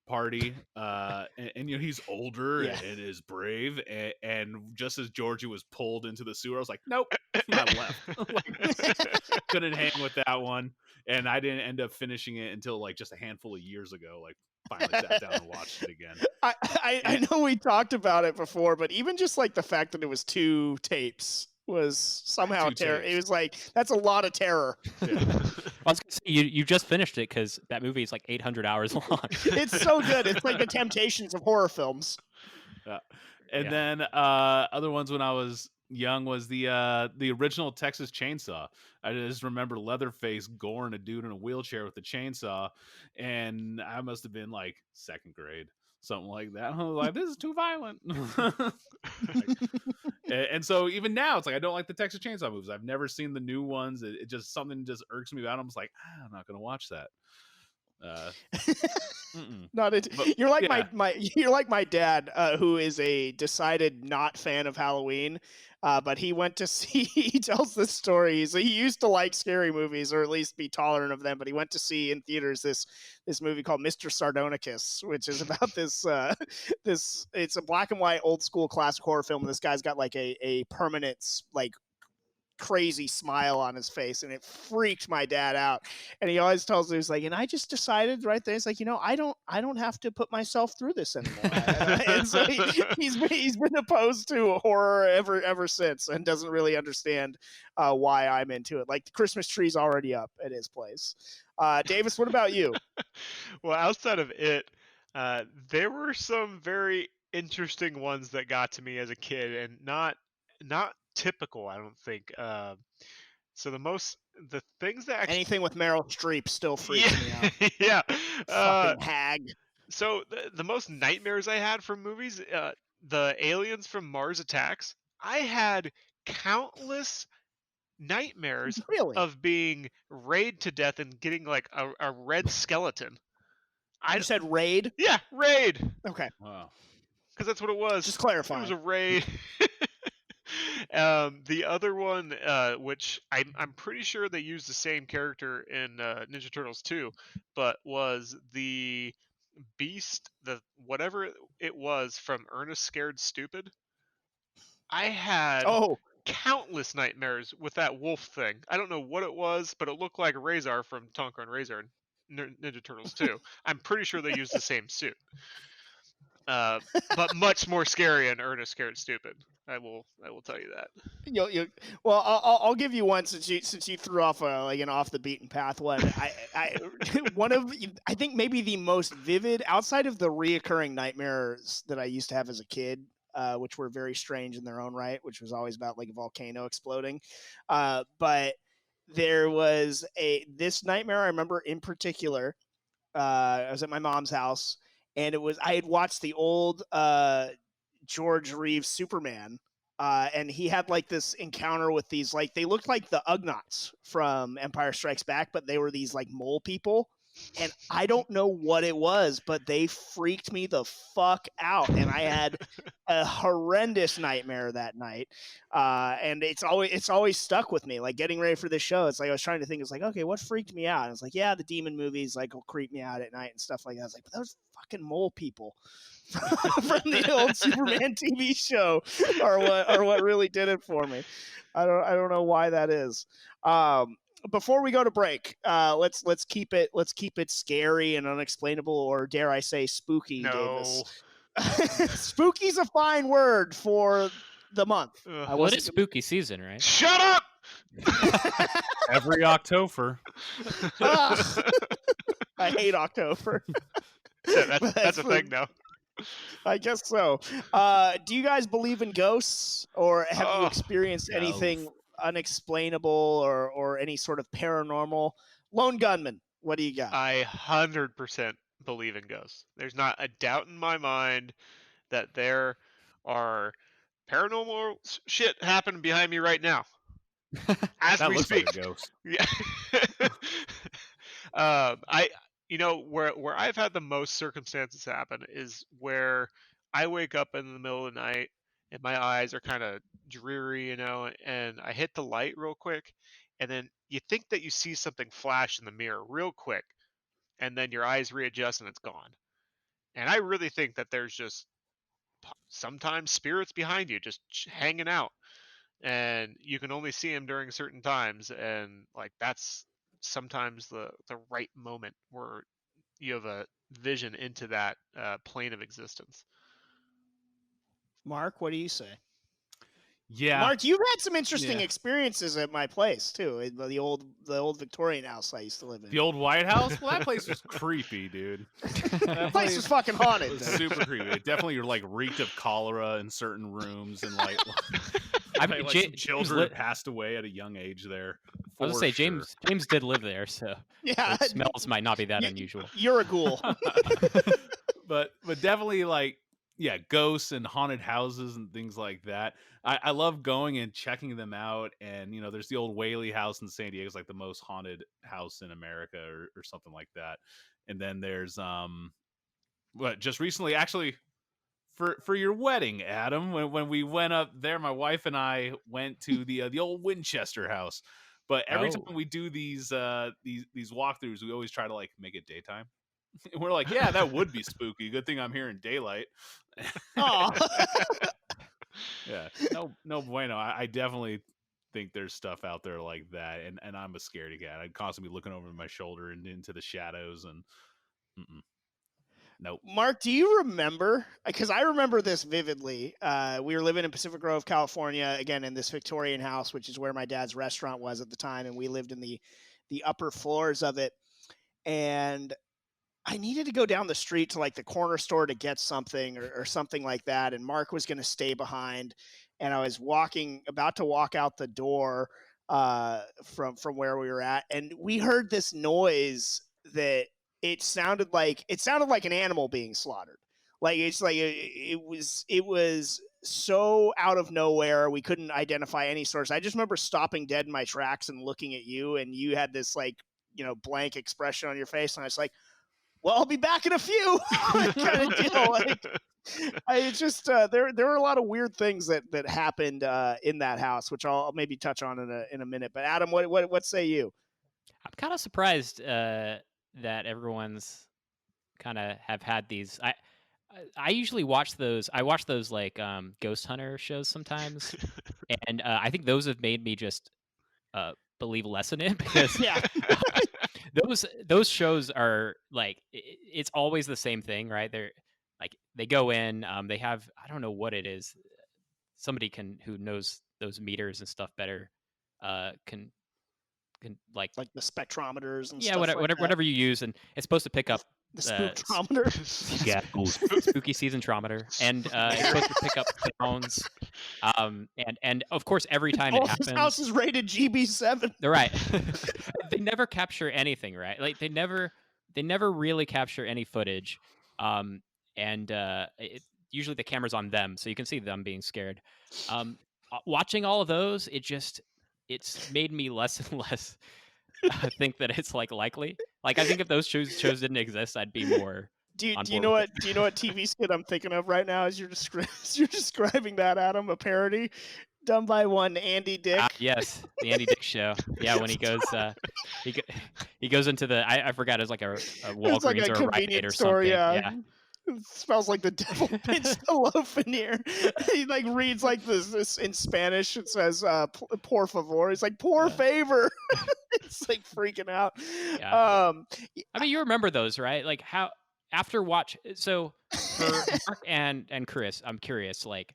party, and he's older and is brave, and just as Georgie was pulled into the sewer, I was like, nope, I left. Couldn't hang with that one, and I didn't end up finishing it until like just a handful of years ago. Like finally sat down and watched it again. I know we talked about it before, but even just like the fact that it was 2 tapes was somehow terror. It was like, that's a lot of terror. Yeah. I was gonna say, you just finished it because that movie is like 800 hours long. It's so good. It's like the Temptations of horror films. And then other ones when I was young was the original Texas Chainsaw. I just remember Leatherface goring a dude in a wheelchair with a chainsaw, and I must have been like 2nd grade, something like that. I was like, this is too violent. And so even now, it's like I don't like the Texas Chainsaw movies. I've never seen the new ones. It just something just irks me about them. I'm just like, I'm not gonna watch that. Not it. You're like you're like my dad, who is a decided not fan of Halloween. But he went to see. He tells this story. He used to like scary movies, or at least be tolerant of them. But he went to see in theaters this movie called Mr. Sardonicus, which is about this. It's a black and white old school classic horror film. And this guy's got like a permanent like crazy smile on his face, and it freaked my dad out. And he always tells me, he's like, and I just decided right there, it's like, I don't have to put myself through this anymore. And so he's been opposed to horror ever since, and doesn't really understand why I'm into it. Like the Christmas tree's already up at his place. Davis, what about you? Well, outside of It, there were some very interesting ones that got to me as a kid, and not typical, I don't think. So the things that actually... anything with Meryl Streep still freaks me out. Yeah. Fucking hag. So the most nightmares I had from movies, the aliens from Mars Attacks, I had countless nightmares really? Of being rayed to death and getting like a red skeleton. I You said raid? Yeah, raid. Okay. Wow. Because that's what it was. Just clarifying. It was a raid. The other one, which I'm pretty sure they used the same character in Ninja Turtles 2, but was the Beast, the whatever it was from Ernest Scared Stupid. I had countless nightmares with that wolf thing. I don't know what it was, but it looked like Razor from Tonka and Razor in Ninja Turtles 2. I'm pretty sure they used the same suit. But much more scary and Ernest Scared Stupid. I will tell you that. Well, I'll give you one since you threw off an off the beaten path one. I think maybe the most vivid outside of the reoccurring nightmares that I used to have as a kid, which were very strange in their own right, which was always about like a volcano exploding. But there was this nightmare I remember in particular. I was at my mom's house. And I had watched the old George Reeves Superman, and he had like this encounter with these, like, they looked like the Ugnaughts from Empire Strikes Back, but they were these like mole people. And I don't know what it was, but they freaked me the fuck out. And I had a horrendous nightmare that night. And it's always stuck with me. Like getting ready for this show, it's like I was trying to think, it's like, okay, what freaked me out? And it's like, yeah, the demon movies like will creep me out at night and stuff like that. I was like, but those fucking mole people from the old Superman TV show are what really did it for me. I don't know why that is. Before we go to break, let's keep it scary and unexplainable, or dare I say spooky. No. Davis. Spooky's a fine word for the month. Well, it is spooky season, right? Shut up! Every October. I hate October. Yeah, that's a thing now. I guess so. Do you guys believe in ghosts, or have you experienced anything unexplainable or any sort of paranormal? Lone Gunman, what do you got? I 100% believe in ghosts. There's not a doubt in my mind that there are paranormal shit happening behind me right now. As That we looks speak. like a ghost. Yeah. Where I've had the most circumstances happen is where I wake up in the middle of the night and my eyes are kind of dreary, and I hit the light real quick, and then you think that you see something flash in the mirror real quick, and then your eyes readjust and it's gone. And I really think that there's just sometimes spirits behind you just hanging out, and you can only see them during certain times, and like that's sometimes the right moment where you have a vision into that plane of existence. Mark, what do you say? Yeah. Mark, you've had some interesting experiences at my place too. The old Victorian house I used to live in. The old White House? Well, that place was creepy, dude. That place was fucking haunted. It was super creepy. It definitely like reeked of cholera in certain rooms, and like some children passed away at a young age there. I was gonna say James did live there, so yeah, the smells might not be that unusual. You're a ghoul. but definitely like ghosts and haunted houses and things like that. I love going and checking them out. And there's the old Whaley house in San Diego, is like the most haunted house in America, or something like that. And then there's just recently, actually, for your wedding, Adam, when we went up there, my wife and I went to the old Winchester house. But every time we do these walkthroughs, we always try to like make it daytime. We're like, yeah, that would be spooky. Good thing I'm here in daylight. Oh. Yeah, no bueno. I definitely think there's stuff out there like that, and I'm a scaredy cat. I'd constantly be looking over my shoulder and into the shadows, and nope. Mark, do you remember? Because I remember this vividly. We were living in Pacific Grove, California, again in this Victorian house, which is where my dad's restaurant was at the time, and we lived in the upper floors of it. And I needed to go down the street to like the corner store to get something or something like that. And Mark was going to stay behind. And I was about to walk out the door from where we were at. And we heard this noise that it sounded like an animal being slaughtered. Like it was so out of nowhere. We couldn't identify any source. I just remember stopping dead in my tracks and looking at you, and you had this like, blank expression on your face. And I was like, well, I'll be back in a few kind of deal. Like, it's just there were a lot of weird things that happened in that house, which I'll maybe touch on in a minute. But Adam, what say you? I'm kind of surprised that everyone's kind of have had these. I usually watch those. I watch those like ghost hunter shows sometimes, and I think those have made me just believe less in it because Yeah. those shows are like it's always the same thing, right? They're like they go in, they have I don't know what it is. Somebody who knows those meters and stuff better can like the spectrometers and yeah, stuff whatever you use, and it's supposed to pick up the spooktrometer. yeah, spooky season trometer, and it's supposed to pick up sounds. And of course, every time it happens, this house is rated GB7. They're right. They never capture anything, right? Like they never really capture any footage. Usually the camera's on them, so you can see them being scared. Watching all of those, it's made me less and less think that it's like likely. Like I think if those shows didn't exist, I'd be more. Do you know what TV skit I'm thinking of right now as you're describing that, Adam? A parody done by one Andy Dick. Yes, the Andy Dick show. Yeah, when he goes he goes into the I forgot it was like a Walgreens like or a Rite Aid or something. Yeah. It smells like the devil pinched a loaf in here. He like reads like this in Spanish. It says "por favor." He's like "por favor." It's like freaking out. Yeah. I mean, you remember those, right? Like how after watch. So for Mark and Chris, I'm curious. Like,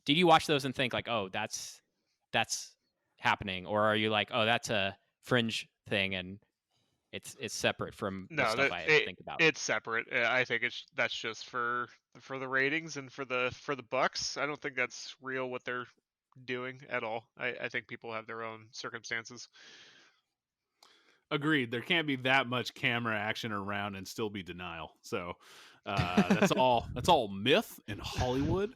did you watch those and think like, oh, that's happening, or are you like, oh, that's a fringe thing and it's separate from the stuff I think about? It's separate. I think that's just for the ratings and for the bucks. I don't think that's real what they're doing at all. I think people have their own circumstances. Agreed. There can't be that much camera action around and still be denial. So that's all myth in Hollywood.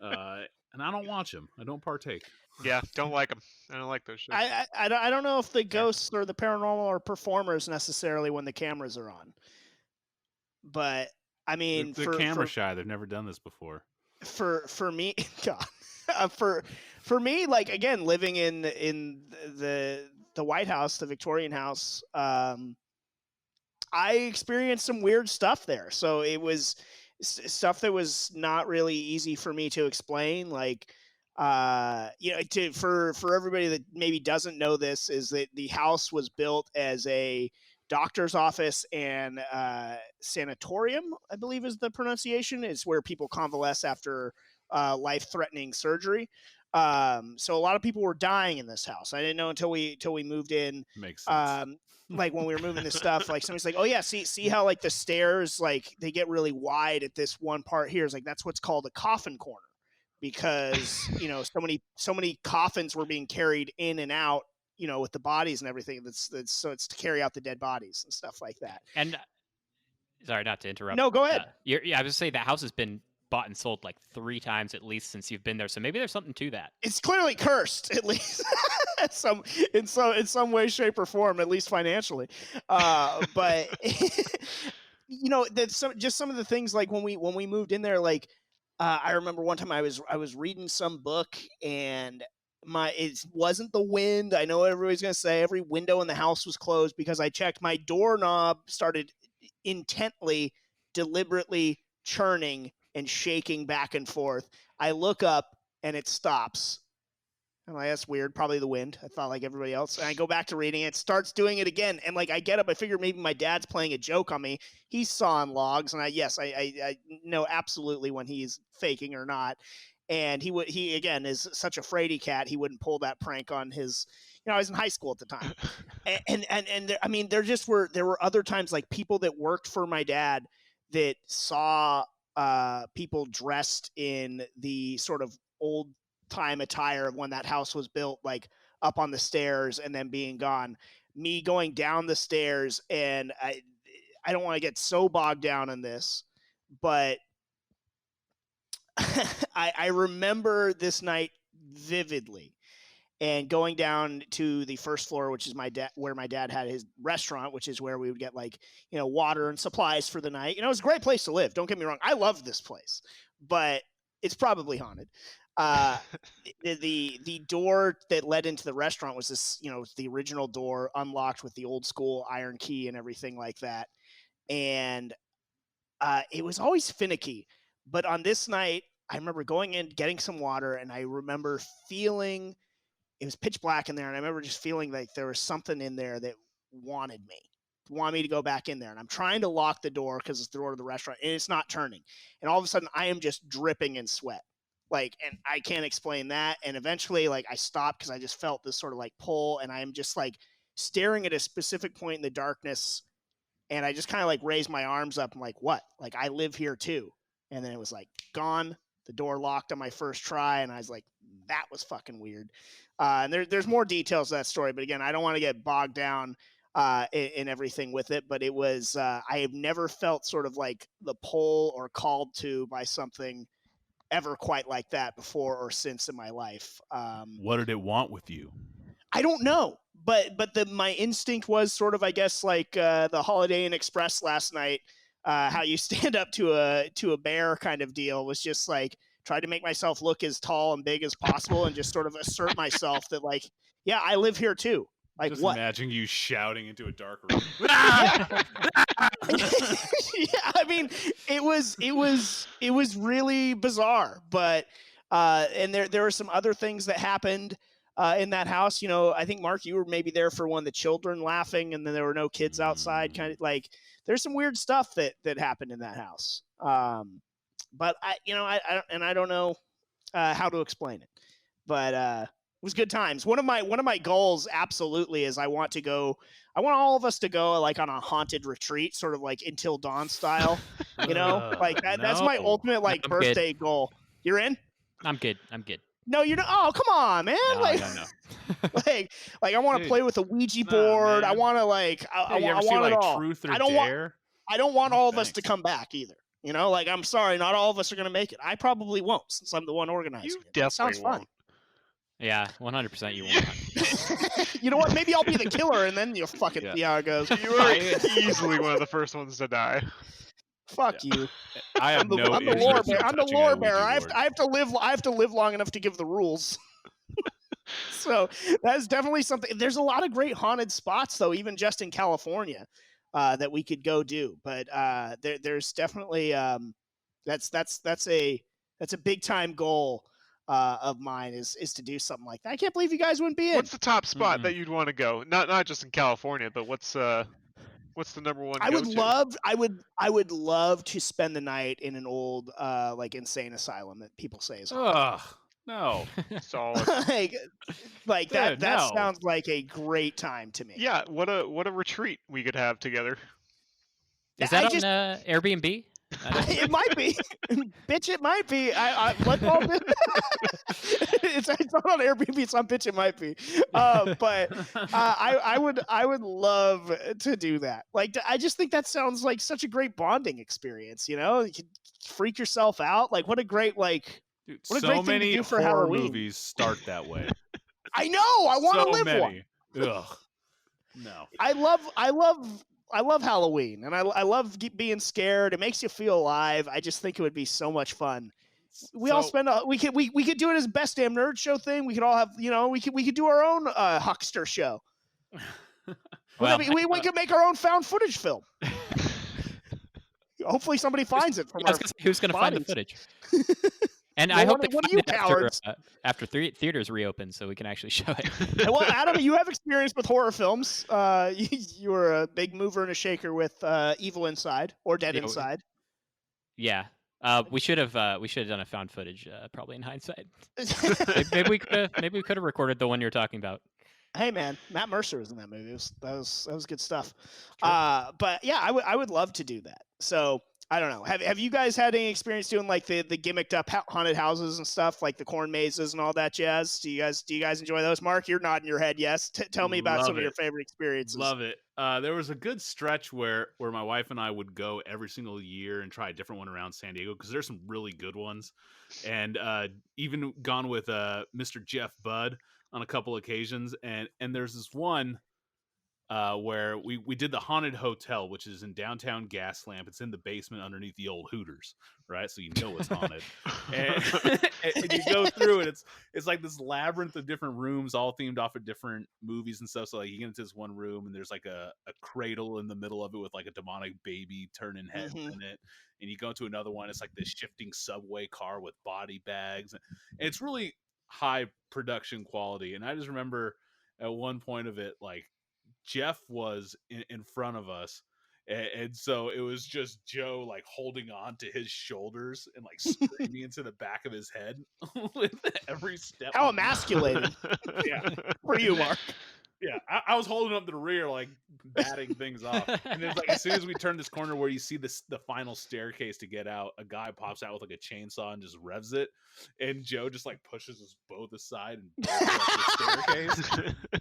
And I don't watch them. I don't partake. Yeah, don't like them. I don't like those shows. I don't know if the ghosts or the paranormal are performers necessarily when the cameras are on. But I mean, they're camera shy. They've never done this before. For me, God, for me, like again, living in the White House, the Victorian house, I experienced some weird stuff there. So it was stuff that was not really easy for me to explain. Like, for everybody that maybe doesn't know this, is that the house was built as a doctor's office and sanatorium, I believe is the pronunciation. Is where people convalesce after life-threatening surgery. So a lot of people were dying in this house. I didn't know until we moved in. Makes sense. Like when we were moving this stuff, like somebody's like, oh yeah, see how like the stairs, like they get really wide at this one part here. It's like, that's what's called a coffin corner, because, so many coffins were being carried in and out, with the bodies and everything. So it's to carry out the dead bodies and stuff like that. And sorry, not to interrupt. No, go ahead. I was going to say that house has been bought and sold like 3 times at least since you've been there, so maybe there's something to that. It's clearly cursed, at least in some way, shape, or form, at least financially. But that's some of the things, like when we moved in there, like I remember one time I was reading some book and it wasn't the wind. I know everybody's gonna say every window in the house was closed, because I checked, my doorknob started intently, deliberately churning and shaking back and forth. I look up and it stops. I'm like, that's weird. Probably the wind. I thought like everybody else. And I go back to reading it. Starts doing it again. And like I get up. I figure maybe my dad's playing a joke on me. He's sawing logs. And I know absolutely when he's faking or not. And he again is such a fraidy cat. He wouldn't pull that prank on his. I was in high school at the time. and there, I mean, there were other times, like people that worked for my dad that saw people dressed in the sort of old time attire of when that house was built, like up on the stairs and then being gone. Me going down the stairs, and I don't want to get so bogged down in this, but I remember this night vividly. and going down to the first floor, which is where my dad had his restaurant, which is where we would get like, water and supplies for the night. It was a great place to live. Don't get me wrong. I love this place, but it's probably haunted. The door that led into the restaurant was this, the original door, unlocked with the old school iron key and everything like that. And it was always finicky. But on this night, I remember going in, getting some water, and I remember feeling it was pitch black in there. And I remember just feeling like there was something in there that wanted me to go back in there. And I'm trying to lock the door because it's the door to the restaurant, and it's not turning. And all of a sudden, I am just dripping in sweat. And I can't explain that. And eventually, I stopped because I just felt this sort of pull, and I'm just staring at a specific point in the darkness. And I just kind of raised my arms up. I'm like, what? I live here too. And then it was gone. The door locked on my first try. And I was like, that was fucking weird. And there's more details to that story. But again, I don't want to get bogged down in everything with it. But it was, I have never felt sort of the pull or called to by something ever quite like that before or since in my life. What did it want with you? I don't know, but my instinct was sort of, I guess, the Holiday Inn Express last night, how you stand up to a bear kind of deal, was just try to make myself look as tall and big as possible and just sort of assert myself that yeah, I live here too. Just what? Imagine you shouting into a dark room. Yeah, I mean, it was really bizarre, but and there were some other things that happened in that house. I think Mark, you were maybe there for one of the children laughing, and then there were no kids outside. Kind of there's some weird stuff that happened in that house. But I don't know how to explain it, but it was good times. One of my goals absolutely is I want all of us to go on a haunted retreat, sort of Until Dawn style, that's my ultimate birthday goal. You're in? I'm good. No, you're not. Oh, come on, man. No. I want to play with a Ouija board. Man. I want to you ever see, want it all. Truth or I don't Dare? I don't want No, all of us thanks. to come back either. I'm sorry, not all of us are going to make it. I probably won't, since I'm the one organizing You it. That sounds definitely fun. Yeah, 100% you won't. You know what? Maybe I'll be the killer, and then you'll fucking see how it goes. You are easily one of the first ones to die. Fuck you. I have I'm the no lore interest in bearer. I'm the touching a lore Ouija bearer. board. I have to live long enough to give the rules. So that's definitely something. There's a lot of great haunted spots, though, even just in California, that we could go do. But there's definitely that's a big time goal of mine is to do something like that. I can't believe you guys wouldn't be in. What's the top spot that you'd want to go? Not just in California, but what's the number one? I would love to spend the night in an old insane asylum that people say is haunted. Ugh, no. Solid. that no. sounds like a great time to me. Yeah, what a retreat we could have together. Is that on Airbnb? It might be, bitch. It might be. Let's all do. It's not on Airbnb. It's on bitch. It might be. But I would love to do that. I just think that sounds like such a great bonding experience. You could freak yourself out. What a great Dude, what a so great thing to many do for horror Halloween. movies start that way. I know. I want to So live many. one. Ugh. No. I love Halloween, and I love being scared. It makes you feel alive. I just think it would be so much fun. We all spend we could do it as best damn nerd show thing. We could all have we could do our own huckster show. Well, we could make our own found footage film. Hopefully somebody finds it from I was gonna say, who's going to find the bodies. footage? And Well, I hope what they are find you it cowards? after theaters reopen, so we can actually show it. Well, Adam, you have experience with horror films. You were a big mover and a shaker with Evil Inside or Dead Inside. Yeah. We should have done a found footage, probably in hindsight. maybe we could have recorded the one you're talking about. Hey man, Matt Mercer was in that movie. That was good stuff. But yeah, I would love to do that. So I don't know. Have you guys had any experience doing the gimmicked up haunted houses and stuff, like the corn mazes and all that jazz? Do you guys enjoy those? Mark, you're nodding your head yes. Tell me about some of your favorite experiences. Love it. There was a good stretch where my wife and I would go every single year and try a different one around San Diego because there's some really good ones, and even gone with Mr. Jeff Budd on a couple occasions, and there's this one where we did the haunted hotel, which is in downtown Gaslamp. It's in the basement underneath the old Hooters, right? So you know it's haunted. and you go through it. It's like this labyrinth of different rooms, all themed off of different movies and stuff. So like you get into this one room, and there's like a cradle in the middle of it with like a demonic baby turning heads in it. And you go into another one. It's like this shifting subway car with body bags, and it's really high production quality. And I just remember at one point of it, like, Jeff was in front of us, and so it was just Joe like holding on to his shoulders and like screaming into the back of his head with every step. How emasculating. Yeah, for you, Mark. Yeah, I was holding up to the rear, like batting things off, and then like as soon as we turn this corner where you see the final staircase to get out, a guy pops out with like a chainsaw and just revs it, and Joe just like pushes us both aside and bolts up the staircase,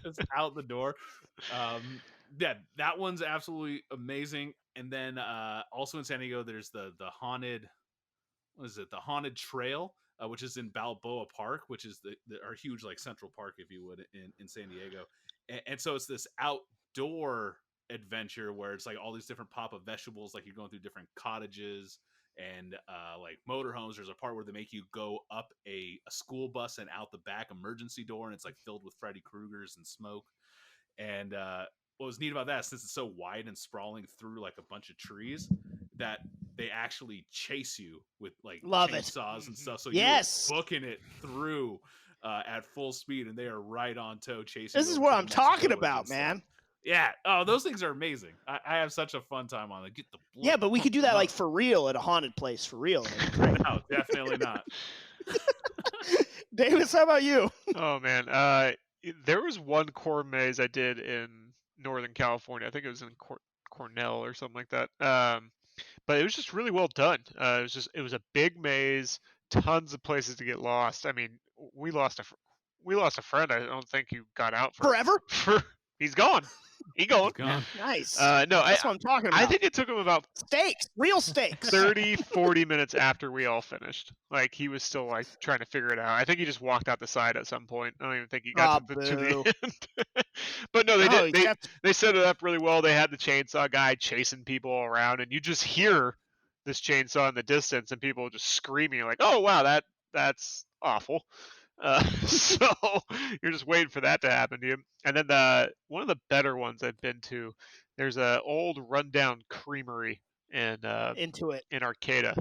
just out the door. Yeah, that one's absolutely amazing. And then also in San Diego, there's the haunted, what is it? The Haunted Trail, which is in Balboa Park, which is our huge like central park, if you would, in San Diego. And so it's this outdoor adventure where it's like all these different pop-up vegetables, like you're going through different cottages and like motorhomes. There's a part where they make you go up a school bus and out the back emergency door, and it's like filled with Freddy Kruegers and smoke. And what was neat about that, since it's so wide and sprawling through like a bunch of trees, that they actually chase you with like chainsaws and stuff. So you're booking it through at full speed, and they are right on toe chasing. This is what I'm talking about, man. Yeah. Oh, those things are amazing. I have such a fun time on it. Get the blood. Yeah, but we could do that like for real at a haunted place for real. No, definitely not. Davis, how about you? Oh man, there was one core maze I did in Northern California. I think it was in Cornell or something like that. But it was just really well done. It was a big maze, tons of places to get lost. I mean, we lost a friend. I don't think he got out forever. He's gone. He's gone. Nice. No, that's what I'm talking about. I think it took him about real stakes. 30, 40 minutes after we all finished. Like he was still like trying to figure it out. I think he just walked out the side at some point. I don't even think he got to the end. But no, they did. They set it up really well. They had the chainsaw guy chasing people around, and you just hear this chainsaw in the distance, and people just screaming like, "Oh wow, that's awful." So you're just waiting for that to happen to you. And then one of the better ones I've been to, there's a old rundown creamery in Arcata,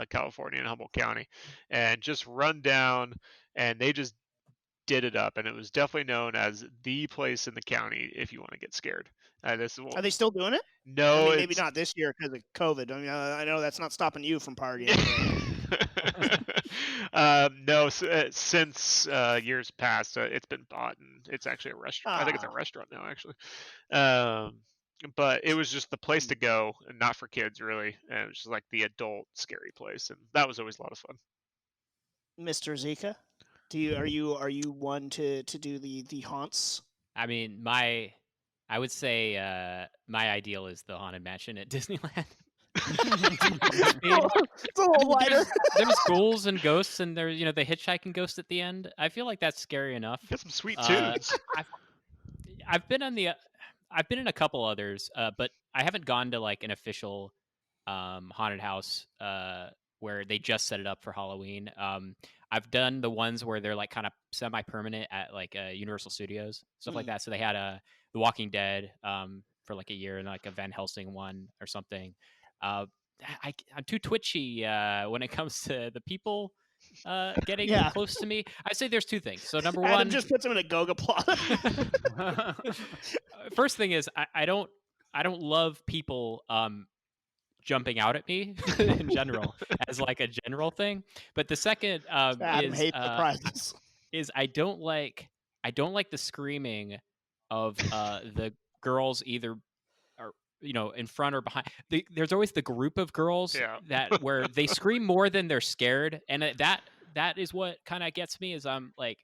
California, in Humboldt County, and just run down, and they just did it up, and it was definitely known as the place in the county if you want to get scared. Are they still doing it? No, I mean, maybe not this year because of COVID. I mean, I know that's not stopping you from partying. No, since years past, it's been bought, and it's actually a restaurant. I think it's a restaurant now, actually. But it was just the place to go, and not for kids, really. And it was just like the adult scary place, and that was always a lot of fun. Mr. Zika, are you one to do the haunts? I mean, I would say my ideal is the Haunted Mansion at Disneyland. It's a little lighter. There's ghouls and ghosts, and there's the hitchhiking ghost at the end. I feel like that's scary enough. Get some sweet tunes. I've been in a couple others, but I haven't gone to like an official haunted house where they just set it up for Halloween. I've done the ones where they're like kind of semi-permanent at like Universal Studios, stuff like that. So they had The Walking Dead for like a year, and like a Van Helsing one or something. I'm too twitchy when it comes to the people getting close to me. I say there's two things. So number one, Adam just puts him in a Goga plot. First thing is I don't love people jumping out at me in general as like a general thing. But the second Adam hates surprises. Is I don't like the screaming of the girls either in front or behind. There's always the group of girls that where they scream more than they're scared, and that is what kind of gets me. Is I'm like,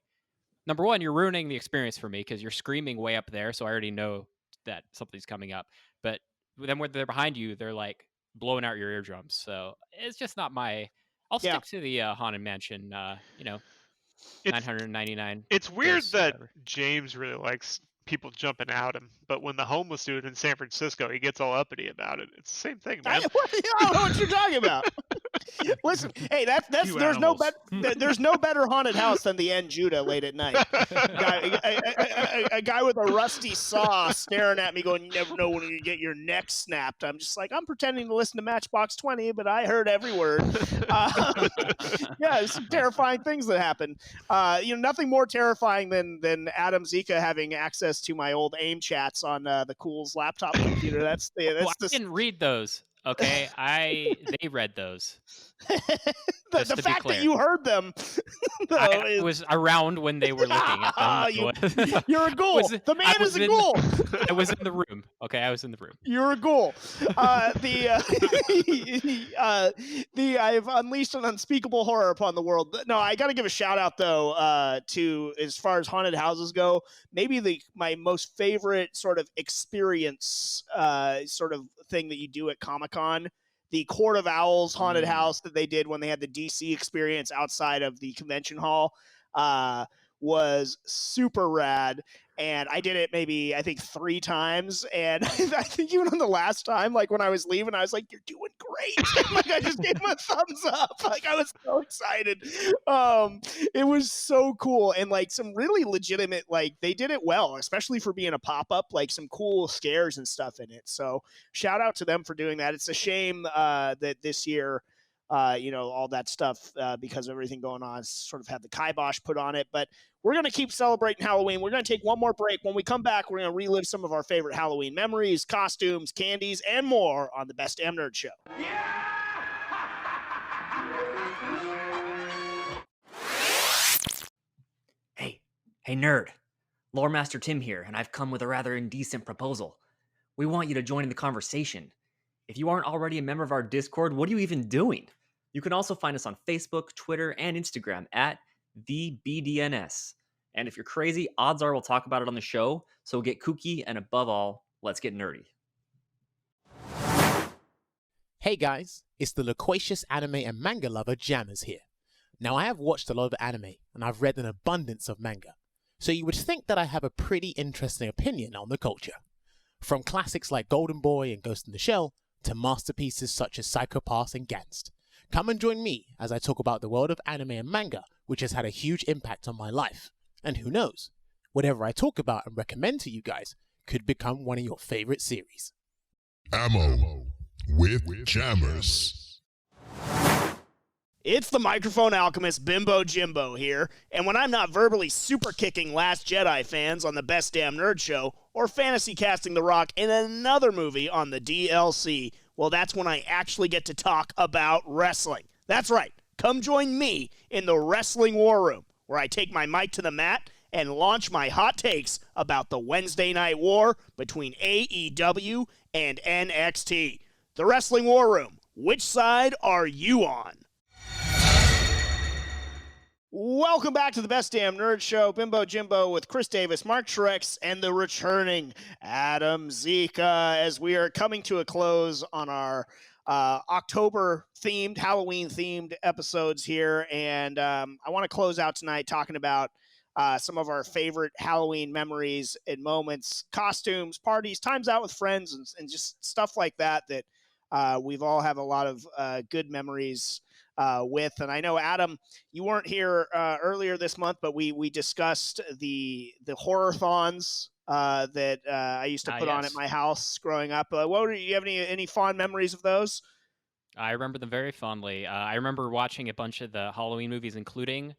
number one, you're ruining the experience for me because you're screaming way up there, so I already know that something's coming up. But then when they're behind you, they're like blowing out your eardrums. So it's just not my. I'll stick to the Haunted Mansion. $999. It's weird goes, that whatever. James really likes people jumping out him, but when the homeless dude in San Francisco, he gets all uppity about it. It's the same thing, man. I don't know what you're talking about. Listen, hey, that's You there's animals. there's no better haunted house than the End Judah late at night. A guy with a rusty saw staring at me, going, "You never know when you get your neck snapped." I'm just like, I'm pretending to listen to Matchbox 20, but I heard every word. Yeah, there's some terrifying things that happen. Nothing more terrifying than Adam Zika having access to my old AIM chats on the Cool's laptop computer. Well, I didn't read those. Okay, they read those. the to be fact that clear. you heard them. I was around when they were looking at them. You're a ghoul. The man is a ghoul. I was in the room. Okay, I was in the room. You're a ghoul. I've unleashed an unspeakable horror upon the world. No, I got to give a shout out though to, as far as haunted houses go, maybe my most favorite sort of experience, sort of thing that you do at Comic-Con. The Court of Owls haunted house that they did when they had the DC experience outside of the convention hall was super rad. And I did it maybe, I think, 3 times. And I think even on the last time, like when I was leaving, I was like, "You're doing great." Like I just gave him a thumbs up. Like I was so excited. It was so cool. And like some really legitimate, like they did it well, especially for being a pop-up, like some cool scares and stuff in it. So shout out to them for doing that. It's a shame that this year, all that stuff, because of everything going on, sort of had the kibosh put on it. But we're going to keep celebrating Halloween. We're going to take one more break. When we come back, we're going to relive some of our favorite Halloween memories, costumes, candies, and more on the Best Damn Nerd Show. Hey nerd, Lore Master Tim here, and I've come with a rather indecent proposal. We want you to join in the conversation. If you aren't already a member of our Discord, what are you even doing? You can also find us on Facebook, Twitter, and Instagram at TheBDNS. And if you're crazy, odds are we'll talk about it on the show, so get kooky, and above all, let's get nerdy. Hey guys, it's the loquacious anime and manga lover Jahns here. Now I have watched a lot of anime, and I've read an abundance of manga, so you would think that I have a pretty interesting opinion on the culture. From classics like Golden Boy and Ghost in the Shell, to masterpieces such as Psycho Pass and Gantz. Come and join me as I talk about the world of anime and manga, which has had a huge impact on my life. And who knows, whatever I talk about and recommend to you guys could become one of your favorite series. Ammo with Jammers. It's the microphone alchemist Bimbo Jimbo here, and when I'm not verbally super kicking Last Jedi fans on the Best Damn Nerd Show, or fantasy casting The Rock in another movie on the DLC, well, that's when I actually get to talk about wrestling. That's right, come join me in the Wrestling War Room, where I take my mic to the mat and launch my hot takes about the Wednesday Night War between AEW and NXT. The Wrestling War Room, which side are you on? Welcome back to the Best Damn Nerd Show. Bimbo Jimbo with Chris Davis, Mark Trex, and the returning Adam Zika, as we are coming to a close on our October-themed, Halloween-themed episodes here. And I want to close out tonight talking about some of our favorite Halloween memories and moments, costumes, parties, times out with friends, and just stuff like that we've all have a lot of good memories with. And I know, Adam, you weren't here earlier this month, but we discussed the horror-thons that I used to put on at my house growing up. You have any fond memories of those? I remember them very fondly. I remember watching a bunch of the Halloween movies, including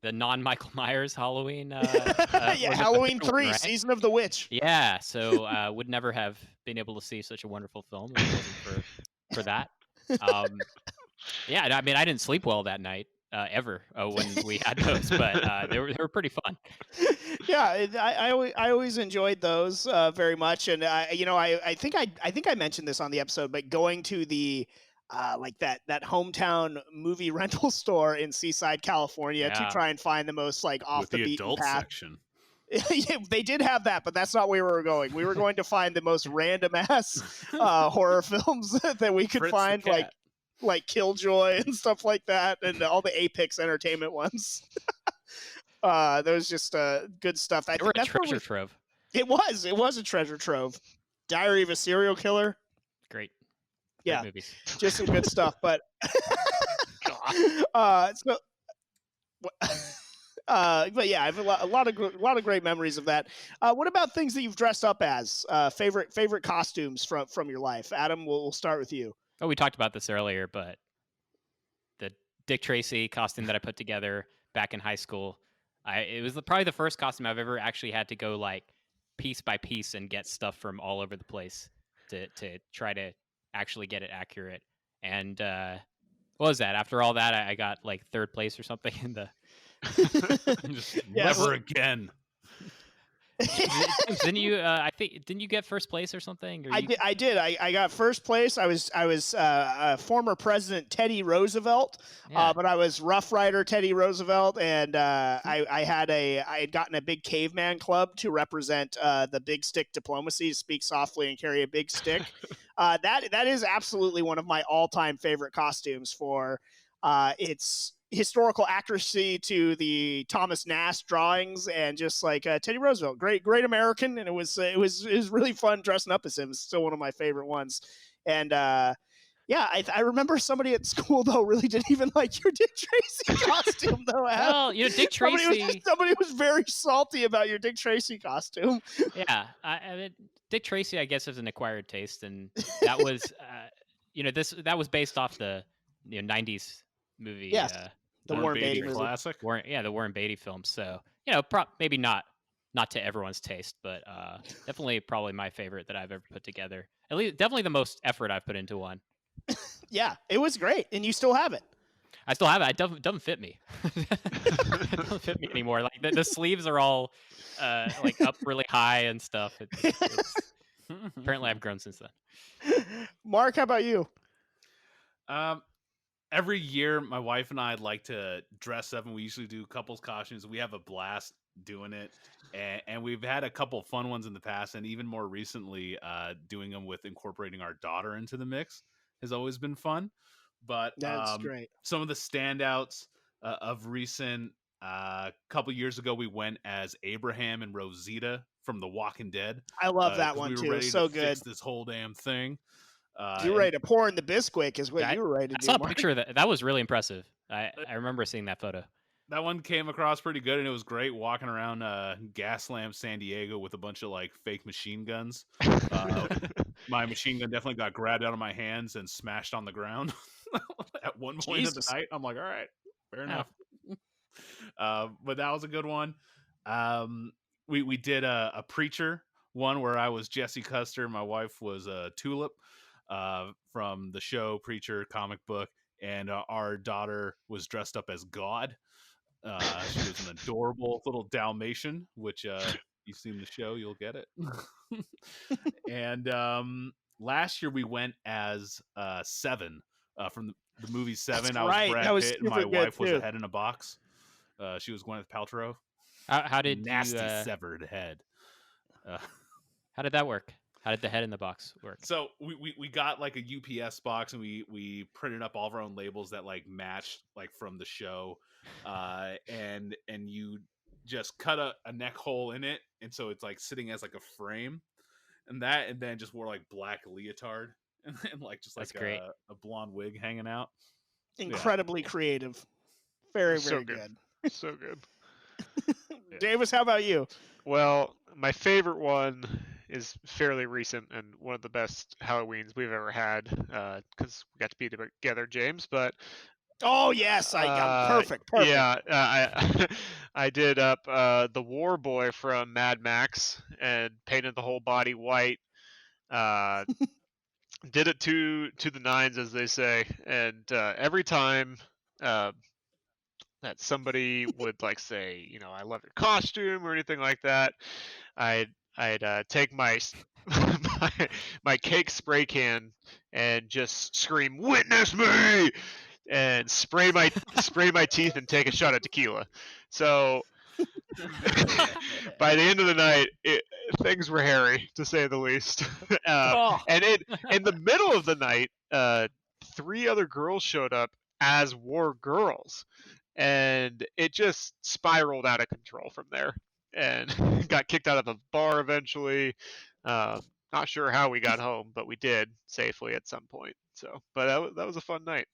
the non-Michael Myers Halloween. Halloween 3, right? Season of the Witch. Yeah, so would never have been able to see such a wonderful film if it wasn't for that. Yeah, I mean, I didn't sleep well that night ever when we had those, but they were pretty fun. Yeah, I always enjoyed those very much, and I think I mentioned this on the episode, but going to the like that hometown movie rental store in Seaside, California, to try and find the most like off the beaten adult path section. Yeah, they did have that, but that's not where we were going. We were going to find the most random ass horror films that we could find, like Killjoy and stuff like that, and all the Apex Entertainment ones. There was just good stuff. They were a treasure trove. It was a treasure trove. Diary of a Serial Killer. Great Yeah, movies. just some good stuff. But but yeah, I have a lot of great memories of that. What about things that you've dressed up as? Favorite costumes from your life? Adam, we'll start with you. Oh, we talked about this earlier, but the Dick Tracy costume that I put together back in high school, it was probably the first costume I've ever actually had to go like piece by piece and get stuff from all over the place to try to actually get it accurate. And what was that? After all that, I got like third place or something in the. Just never again. Didn't you? Didn't you get first place or something? Or I did. I got first place. I was former President Teddy Roosevelt, but I was Rough Rider Teddy Roosevelt, and I had gotten a big caveman club to represent the big stick diplomacy, speak softly and carry a big stick. That is absolutely one of my all-time favorite costumes for its historical accuracy to the Thomas Nast drawings, and just like Teddy Roosevelt, great American, and it was really fun dressing up as him. It's still one of my favorite ones. And yeah, I remember somebody at school though really didn't even like your Dick Tracy costume though. Well, Dick Tracy. Somebody was very salty about your Dick Tracy costume. Yeah, I mean, Dick Tracy, I guess, is an acquired taste, and that was that was based off the 90s movie. Yes. The Warren Beatty classic. The Warren Beatty film. So maybe not to everyone's taste, but definitely probably my favorite that I've ever put together. At least definitely the most effort I've put into one. Yeah, it was great, and you still have it. I still have it. It doesn't fit me. It doesn't fit me anymore. Like the sleeves are all like up really high and stuff. Apparently, I've grown since then. Mark, how about you? Every year, my wife and I like to dress up, and we usually do couples costumes. We have a blast doing it, and we've had a couple fun ones in the past, and even more recently, doing them with incorporating our daughter into the mix has always been fun. But that's great. Some of the standouts of recent, couple years ago, we went as Abraham and Rosita from The Walking Dead. I love that one we were too. ready So to good. fix this whole damn thing. You were ready to pour in the Bisquick is what you were ready to do. I saw a picture of that. That was really impressive. I remember seeing that photo. That one came across pretty good, and it was great walking around Gaslamp San Diego with a bunch of like fake machine guns. My machine gun definitely got grabbed out of my hands and smashed on the ground at one point of the night. I'm like, all right, fair enough. But that was a good one. We did a Preacher one where I was Jesse Custer, my wife was Tulip. From the show Preacher comic book, and our daughter was dressed up as God. She was an adorable little Dalmatian, which you've seen the show, you'll get it. And last year we went as Seven from the movie Seven. I was Brad Pitt, and my wife was a head in a box. She was Gwyneth Paltrow. How did nasty severed head? How did that work? How did the head in the box work? So we got like a UPS box, and we printed up all of our own labels that like matched like from the show, and you just cut a neck hole in it, and so it's like sitting as like a frame, and then just wore like black leotard and like just like a blonde wig hanging out. Incredibly creative, very good. So good. Davis, how about you? Well, my favorite one is fairly recent and one of the best Halloweens we've ever had, because we got to be together, James. But oh yes, I got perfect. Yeah, I did up the War Boy from Mad Max and painted the whole body white. Did it to the nines, as they say, and every time that somebody would like say, I love your costume or anything like that, I'd take my my cake spray can and just scream, "Witness me!" and spray my teeth and take a shot at tequila. So by the end of the night, things were hairy, to say the least. And in the middle of the night, 3 other girls showed up as war girls. and it just spiraled out of control from there, and got kicked out of a bar eventually. Not sure how we got home, but we did safely at some point. So, but that was a fun night.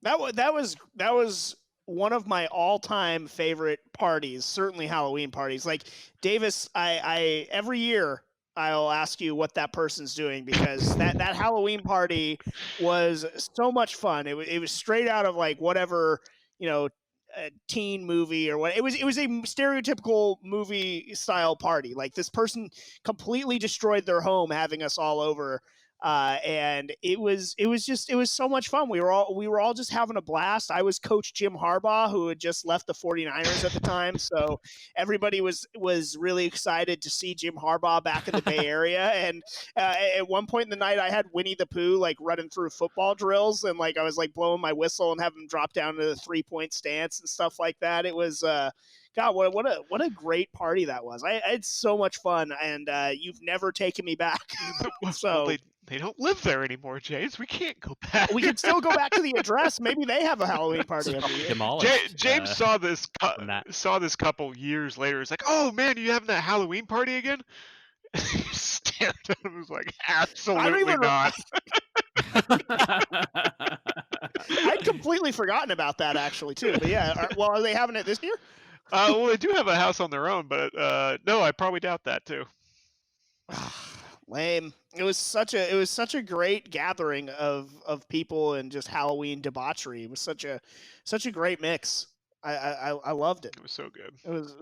That was one of my all-time favorite parties. Certainly Halloween parties. Like Davis, I every year I'll ask you what that person's doing, because that Halloween party was so much fun. It was straight out of like whatever, a teen movie or what. It was a stereotypical movie style party. Like this person completely destroyed their home having us all over. And it was so much fun. We were all just having a blast. I was Coach Jim Harbaugh, who had just left the 49ers at the time. So everybody was really excited to see Jim Harbaugh back in the Bay Area. And at one point in the night, I had Winnie the Pooh like running through football drills, and like I was like blowing my whistle and having him drop down to the 3-point stance and stuff like that. It was God, what a great party that was. I had so much fun, and you've never taken me back. So well, they don't live there anymore, James. We can't go back. We can still go back to the address. Maybe they have a Halloween party every year. James saw this couple years later. It's like, oh man, you having that Halloween party again? He stared at him and was like, absolutely not. I'd completely forgotten about that actually too. But yeah, are they having it this year? Well, they do have a house on their own, but no, I probably doubt that too. Lame. It was such a great gathering of people and just Halloween debauchery. It was such a great mix. I loved it. It was so good. It was.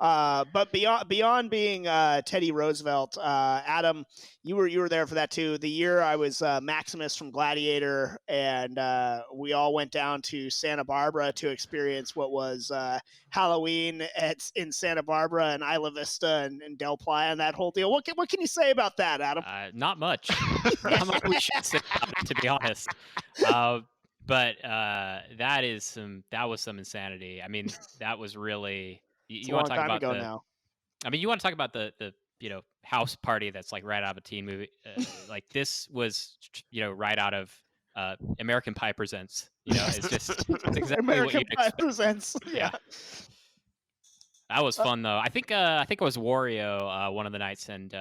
But beyond being Teddy Roosevelt, Adam, you were there for that too. The year I was Maximus from Gladiator, and we all went down to Santa Barbara to experience what was Halloween in Santa Barbara and Isla Vista and Del Playa and that whole deal. What can you say about that, Adam? Not much. Not much we should say about it, to be honest. But that was some insanity. I mean, that was really. You want to talk about now. I mean, you want to talk about the house party that's like right out of a teen movie. Like this was right out of American Pie Presents. It's exactly American what you'd Pie expect. Presents. Yeah. That was fun though. I think it was Wario one of the nights, and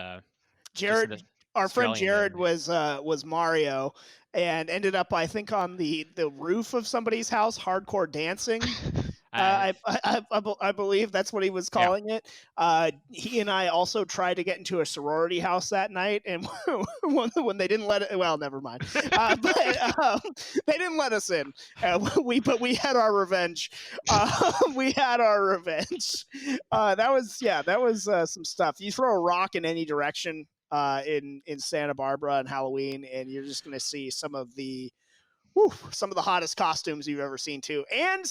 Jared, our friend Jared was Mario, and ended up I think on the roof of somebody's house, hardcore dancing. I believe that's what he was calling it. He and I also tried to get into a sorority house that night, and when they didn't let it, well, never mind. But they didn't let us in. But we had our revenge. We had our revenge. That was some stuff. You throw a rock in any direction in Santa Barbara on Halloween, and you're just going to see some of the hottest costumes you've ever seen too, and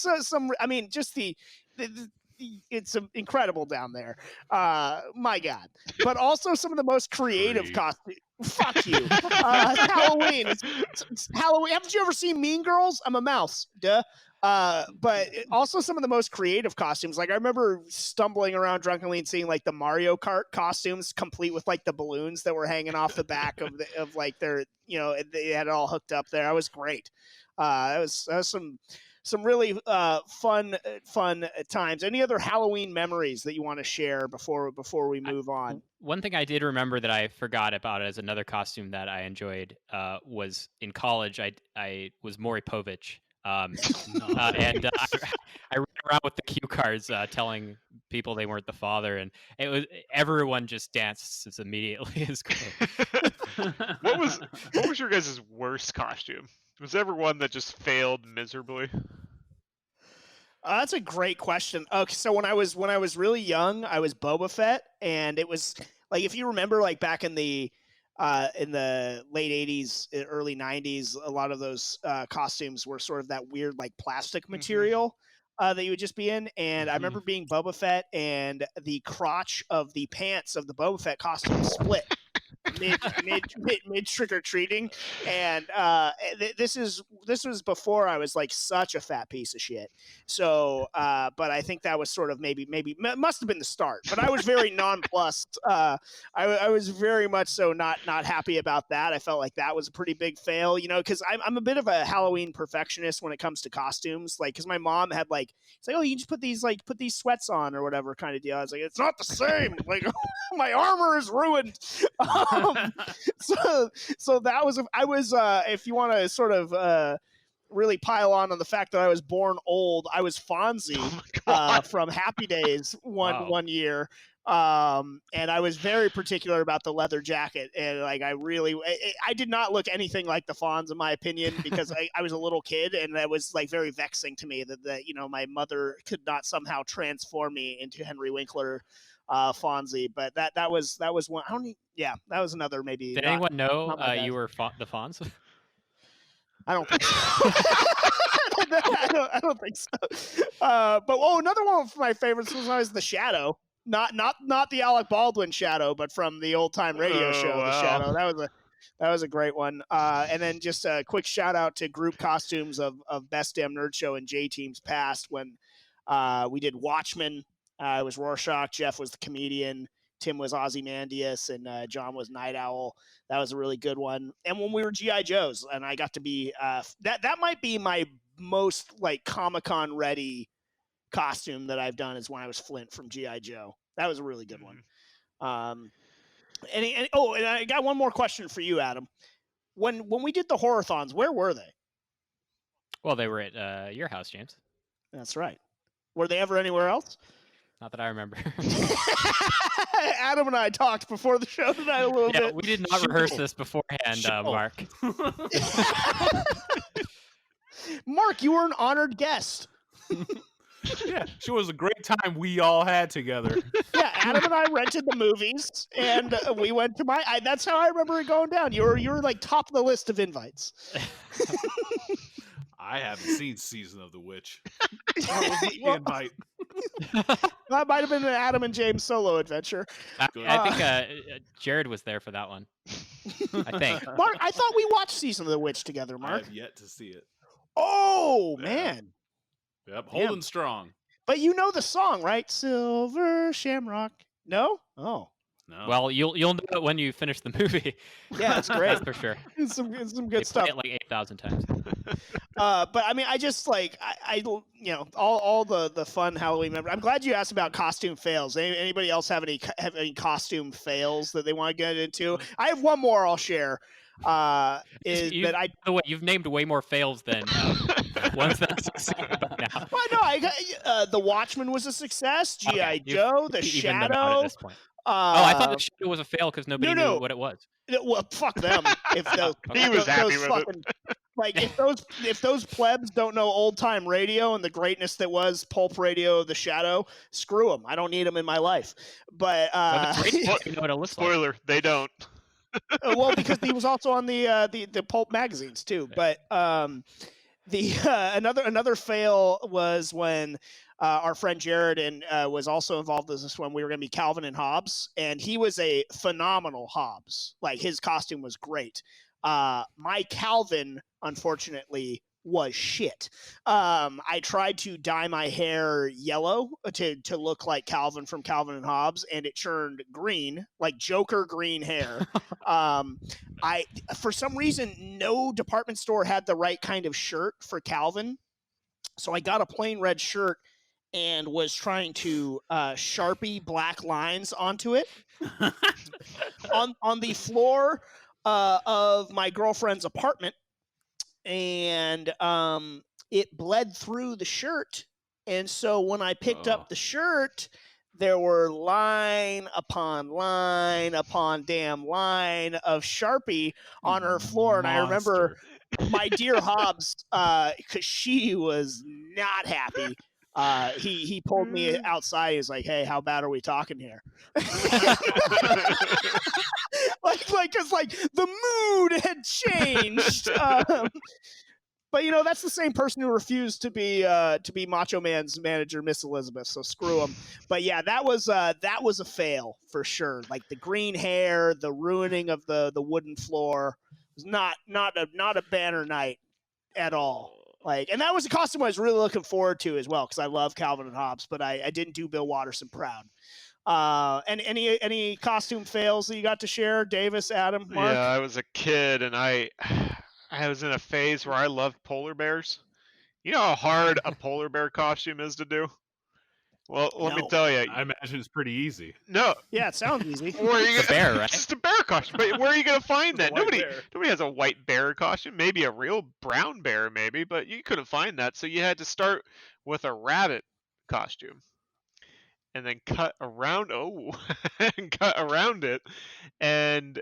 it's incredible down there. My God! But also some of the most creative costumes. Fuck you, Halloween. It's Halloween. Haven't you ever seen Mean Girls? I'm a mouse. Duh. But also some of the most creative costumes. Like I remember stumbling around drunkenly and seeing like the Mario Kart costumes, complete with like the balloons that were hanging off the back of like their, they had it all hooked up there. That was great. That was some really fun times. Any other Halloween memories that you want to share before we move on? One thing I did remember that I forgot about as another costume that I enjoyed was in college. I was Maury Povich. And I ran around with the cue cards telling people they weren't the father, and everyone just danced as immediately as cool. What was your guys' worst costume? Was there ever one that just failed miserably? That's a great question. Okay, so when I was really young, I was Boba Fett, and it was like, if you remember, like back in the late 80s, early 90s, a lot of those costumes were sort of that weird like plastic material that you would just be in. And I remember being Boba Fett, and the crotch of the pants of the Boba Fett costume split. mid trick or treating, and this was before I was like such a fat piece of shit. So, but I think that was sort of maybe must have been the start. But I was very nonplussed. I was very much so not happy about that. I felt like that was a pretty big fail, you know, because I'm a bit of a Halloween perfectionist when it comes to costumes. Like, because my mom had like, it's like, oh, you just put these sweats on or whatever kind of deal. I was like, it's not the same. Like, my armor is ruined. So that was, I was, if you want to sort of really pile on the fact that I was born old, I was Fonzie from Happy Days one year. And I was very particular about the leather jacket, and like I did not look anything like the Fonz in my opinion, because I was a little kid, and that was like very vexing to me that you know, my mother could not somehow transform me into Henry Winkler Fonzie. But that was one. That was another maybe. Did anyone know you were the Fonz? I don't think so. I don't think so. But another one of my favorites was always the Shadow. Not the Alec Baldwin Shadow, but from the old time radio show, wow. The Shadow. That was a great one. And then just a quick shout out to group costumes of Best Damn Nerd Show and J Teams Past, when we did Watchmen. It was Rorschach, Jeff was the comedian, Tim was Ozymandias, and John was Night Owl. That was a really good one. And when we were G.I. Joes, and I got to be that might be my most like Comic-Con ready costume that I've done, is when I was Flint from G.I. Joe. That was a really good one. And I got one more question for you, Adam. When we did the Horrorthons, where were they? Well, they were at your house, James. That's right. Were they ever anywhere else? Not that I remember. Adam and I talked before the show tonight a little bit. We did not rehearse this beforehand, Mark. Mark, you were an honored guest. Yeah, it was a great time we all had together. Yeah, Adam and I rented the movies, and we went to that's how I remember it going down. You were like top of the list of invites. I haven't seen Season of the Witch. That was the invite. That might have been an Adam and James solo adventure. I think Jared was there for that one. I think. Mark, I thought we watched Season of the Witch together, Mark. I have yet to see it. Oh, man. Yep, holding strong. But you know the song, right? Silver Shamrock. No? Oh. No. Well, you'll know it when you finish the movie. Yeah, it's great. That's for sure. It's some good they stuff. Play it like 8,000 times. But I mean, I just like I you know, all the fun Halloween memories. I'm glad you asked about costume fails. Anybody else have any costume fails that they want to get into? I have one more I'll share. By the way, you've named way more fails than ones that succeeded by now. Well, no, the Watchmen was a success. G.I. Joe, the Shadow. At this point. I thought the Shadow was a fail because nobody knew what it was. Well, fuck them. If he was happy with it. Like if those plebs don't know old time radio and the greatness that was pulp radio, the Shadow, screw them. I don't need them in my life. But you know what it looks spoiler, like. they don't. Well, because he was also on the pulp magazines too. But another fail was when our friend Jared was also involved in this one. We were going to be Calvin and Hobbes, and he was a phenomenal Hobbes. Like, his costume was great. My Calvin, unfortunately, was shit. I tried to dye my hair yellow to look like Calvin from Calvin and Hobbes, and it turned green, like Joker green hair. For some reason, no department store had the right kind of shirt for Calvin, so I got a plain red shirt and was trying to Sharpie black lines onto it on the floor of my girlfriend's apartment. And it bled through the shirt. And so when I picked up the shirt, there were line upon damn line of Sharpie on her floor. And I remember my dear Hobbes, because she was not happy. He pulled me outside. He's like, "Hey, how bad are we talking here?" Like, cause like the mood had changed. But that's the same person who refused to be Macho Man's manager, Miss Elizabeth. So screw him. But yeah, that was a fail for sure. Like the green hair, the ruining of the wooden floor was not a banner night at all. Like, and that was a costume I was really looking forward to as well because I love Calvin and Hobbes, but I didn't do Bill Watterson proud. And any costume fails that you got to share, Davis, Adam, Mark? Yeah, I was a kid and I was in a phase where I loved polar bears. You know how hard a polar bear costume is to do? Well, let me tell you. I imagine it's pretty easy. No. Yeah, it sounds easy. It's a bear, right? It's a bear costume. But where are you going to find that? Nobody has a white bear costume. Maybe a real brown bear, maybe, but you couldn't find that. So you had to start with a rabbit costume. And then cut around it and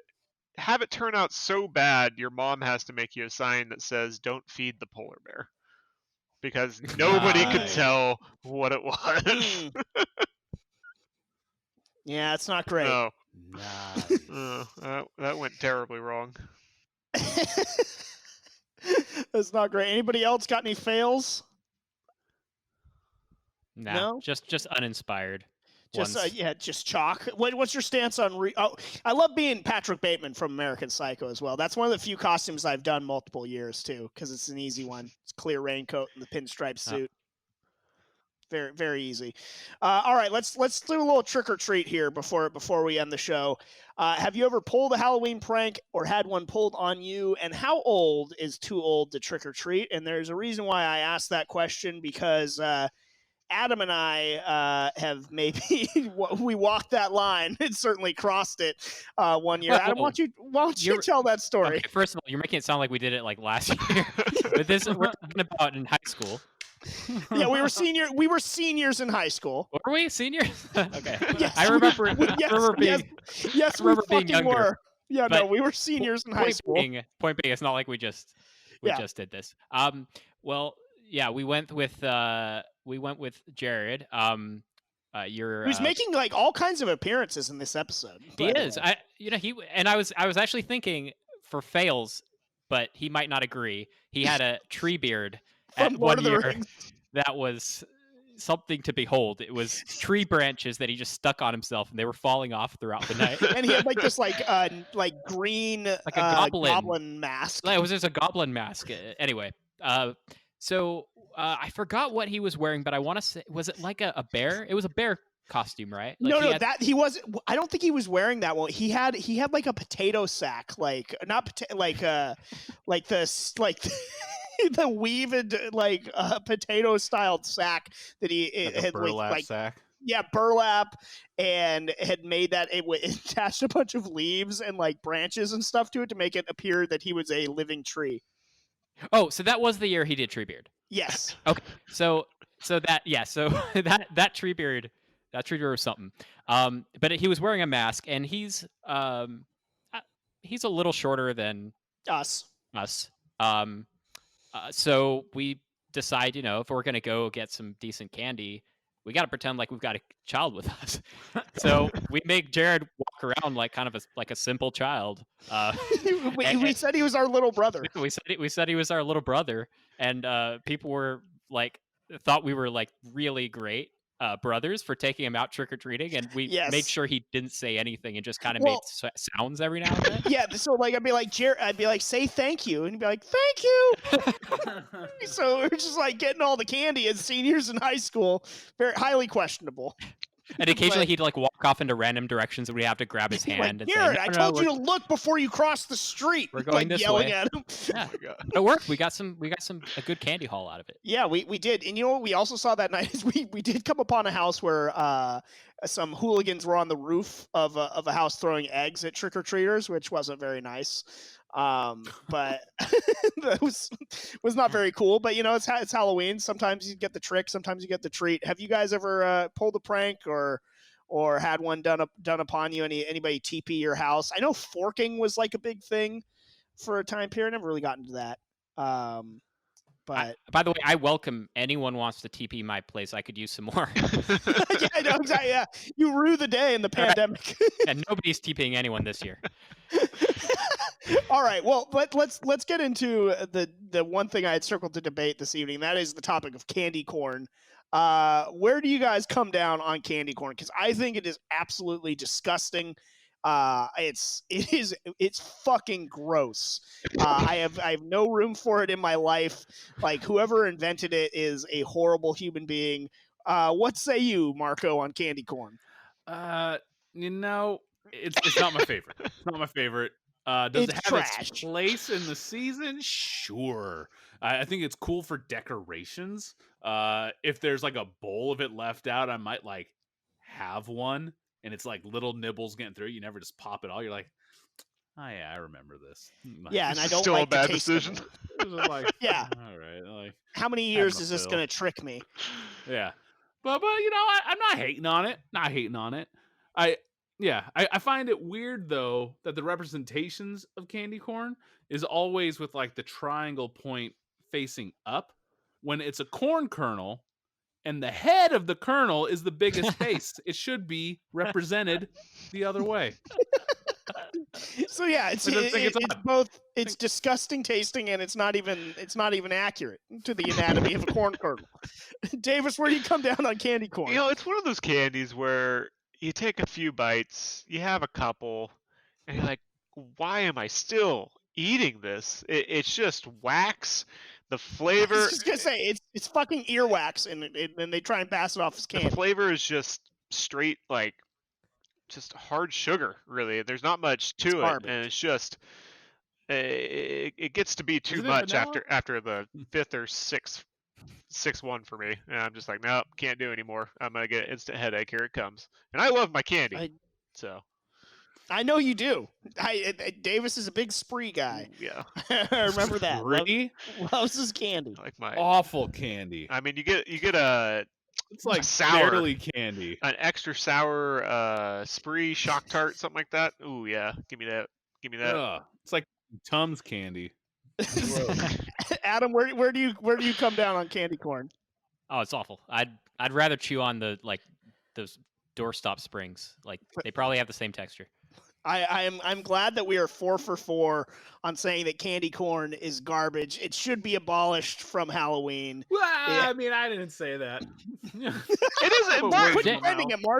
have it turn out so bad your mom has to make you a sign that says don't feed the polar bear because nobody could tell what it was. Yeah, it's not great. No. Nice. That went terribly wrong. That's not great. Anybody else got any fails? No, just uninspired. Just chalk. What's your stance on? I love being Patrick Bateman from American Psycho as well. That's one of the few costumes I've done multiple years too, because it's an easy one. It's clear raincoat and the pinstripe suit. Very, very easy. All right, let's do a little trick or treat here before we end the show. Have you ever pulled a Halloween prank or had one pulled on you? And how old is too old to trick or treat? And there's a reason why I asked that question because Adam and I have maybe we walked that line and certainly crossed it one year. Adam, why don't you tell that story? Okay, first of all, you're making it sound like we did it like last year, but we're talking about in high school. Yeah, we were seniors in high school. Were we seniors? Okay, yes, I remember. Yes, we fucking younger. were. Yeah, But no, we were seniors in high school. Point being, it's not like we just did this. Well, yeah, we went with Jared. Who's making like all kinds of appearances in this episode. He is. I was actually thinking for fails, but he might not agree. He had a tree beard at From Lord 1 of the year. Rings. That was something to behold. It was tree branches that he just stuck on himself, and they were falling off throughout the night. And he had like this like green like a goblin mask. It was just a goblin mask. Anyway, so I forgot what he was wearing, but I want to say, was it like a bear? It was a bear costume, right? Like he wasn't. I don't think he was wearing that one. He had like a potato sack, like the weaved like potato styled sack that he had burlap sack. Yeah, burlap, and had made that it attached a bunch of leaves and like branches and stuff to it to make it appear that he was a living tree. Oh, so that was the year he did Treebeard. Yes. Okay. So that Treebeard was something. But he was wearing a mask, and he's a little shorter than us. So we decide, if we're gonna go get some decent candy, we got to pretend like we've got a child with us. So we make Jared walk around like kind of like a simple child. We said he was our little brother. We said he was our little brother, and people were like thought we were like really great brothers for taking him out trick or treating, and we made sure he didn't say anything and just kind of made sounds every now and then. Yeah, so like I'd be like, say thank you, and he'd be like, thank you. So we're just like getting all the candy as seniors in high school, very highly questionable. And occasionally he'd like walk off into random directions, and we'd have to grab his hand. Like, Jared, I told you to look before you cross the street. We're going this yelling way. At him. Yeah. It worked. We got a good candy haul out of it. Yeah, we did. And you know what we also saw that night is we did come upon a house where some hooligans were on the roof of a house throwing eggs at trick or treaters, which wasn't very nice. But that was not very cool. But it's Halloween. Sometimes you get the trick, sometimes you get the treat. Have you guys ever pulled a prank or had one done upon you? Anybody TP your house? I know forking was like a big thing for a time period. I never really got into that. But by the way, I welcome anyone wants to TP my place. I could use some more. Yeah, I know, exactly. Yeah, you rue the day in the pandemic. And nobody's TPing anyone this year. All right. Well, let's get into the one thing I had circled to debate this evening. That is the topic of candy corn. Where do you guys come down on candy corn? Because I think it is absolutely disgusting. It's fucking gross. I have no room for it in my life. Like, whoever invented it is a horrible human being. What say you, Marco, on candy corn? It's not my favorite. It's not my favorite. Does It's it have trash. its place in the season? Sure. I think it's cool for decorations. If there's like a bowl of it left out, I might like have one, and it's like little nibbles getting through. You never just pop it all. You're like, oh yeah, I remember this. Yeah, and I don't Still like a bad the taste of decision. it. It's just like, Yeah. all right. Like, How many having years a is this fill. going to trick me? Yeah, but I'm not hating on it. Not hating on it. I find it weird though that the representations of candy corn is always with like the triangle point facing up when it's a corn kernel and the head of the kernel is the biggest face. It should be represented the other way. So yeah, it's both it's disgusting tasting and it's not even accurate to the anatomy of a corn kernel. Davis, where do you come down on candy corn? It's one of those candies where you take a few bites, you have a couple, and you're like, why am I still eating this? It's just wax. The flavor. I was just gonna say it's fucking earwax, and they try and pass it off as candy. The flavor is just straight just hard sugar. Really, there's not much to it, and it's just it gets to be too much after the fifth or sixth one for me, and I'm just like, nope, can't do anymore. I'm gonna get an instant headache. Here it comes. And I love my candy, so. I know you do. Davis is a big spree guy. Yeah, I remember that. Spree? Loves his candy. Like my awful candy. I mean, you get a. It's like sour barely candy. An extra sour spree shock tart, something like that. Ooh yeah, give me that. Ugh. It's like Tums candy. Adam, where do you come down on candy corn? Oh, it's awful. I'd rather chew on those doorstop springs. Like, they probably have the same texture. I'm glad that we are 4 for 4 on saying that candy corn is garbage. It should be abolished from Halloween. Well, I mean, I didn't say that. It isn't.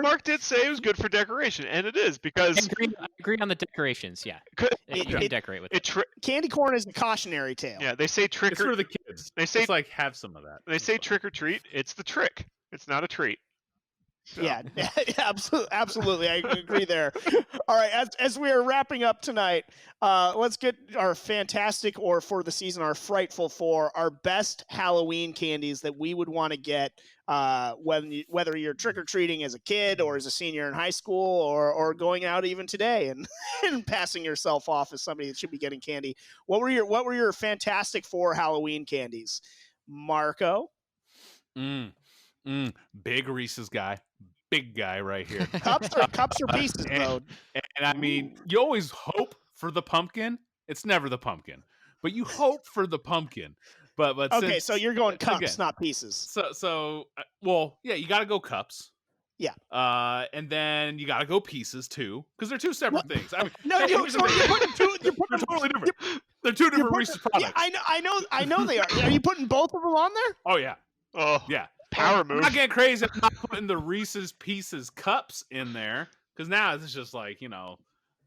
Mark did say it was good for decoration, and it is because I agree on the decorations. Yeah, you can decorate with it. Candy corn is a cautionary tale. Yeah, they say trick. It's for the kids. They say it's like have some of that. They say trick or treat. It's the trick. It's not a treat. So. Yeah, absolutely. I agree there. All right, as we are wrapping up tonight, let's get our fantastic, or for the season, our frightful 4, our best Halloween candies that we would want to get, whether you're trick-or-treating as a kid or as a senior in high school or going out even today and passing yourself off as somebody that should be getting candy. What were your fantastic 4 Halloween candies? Marco? Big Reese's guy. Big guy right here. Cups or pieces, though. And I mean, you always hope for the pumpkin. It's never the pumpkin, but you hope for the pumpkin. But okay, so you're going cups, not pieces. So well, yeah, you got to go cups. Yeah. And then you got to go pieces too, because they're two separate things. I mean, no, you're they're totally different. They're two different Reese's products. Yeah, I know they are. Are you putting both of them on there? Oh yeah. Oh yeah. Power move. I'm not getting crazy. I'm not putting the Reese's Pieces cups in there, because now it's just like, I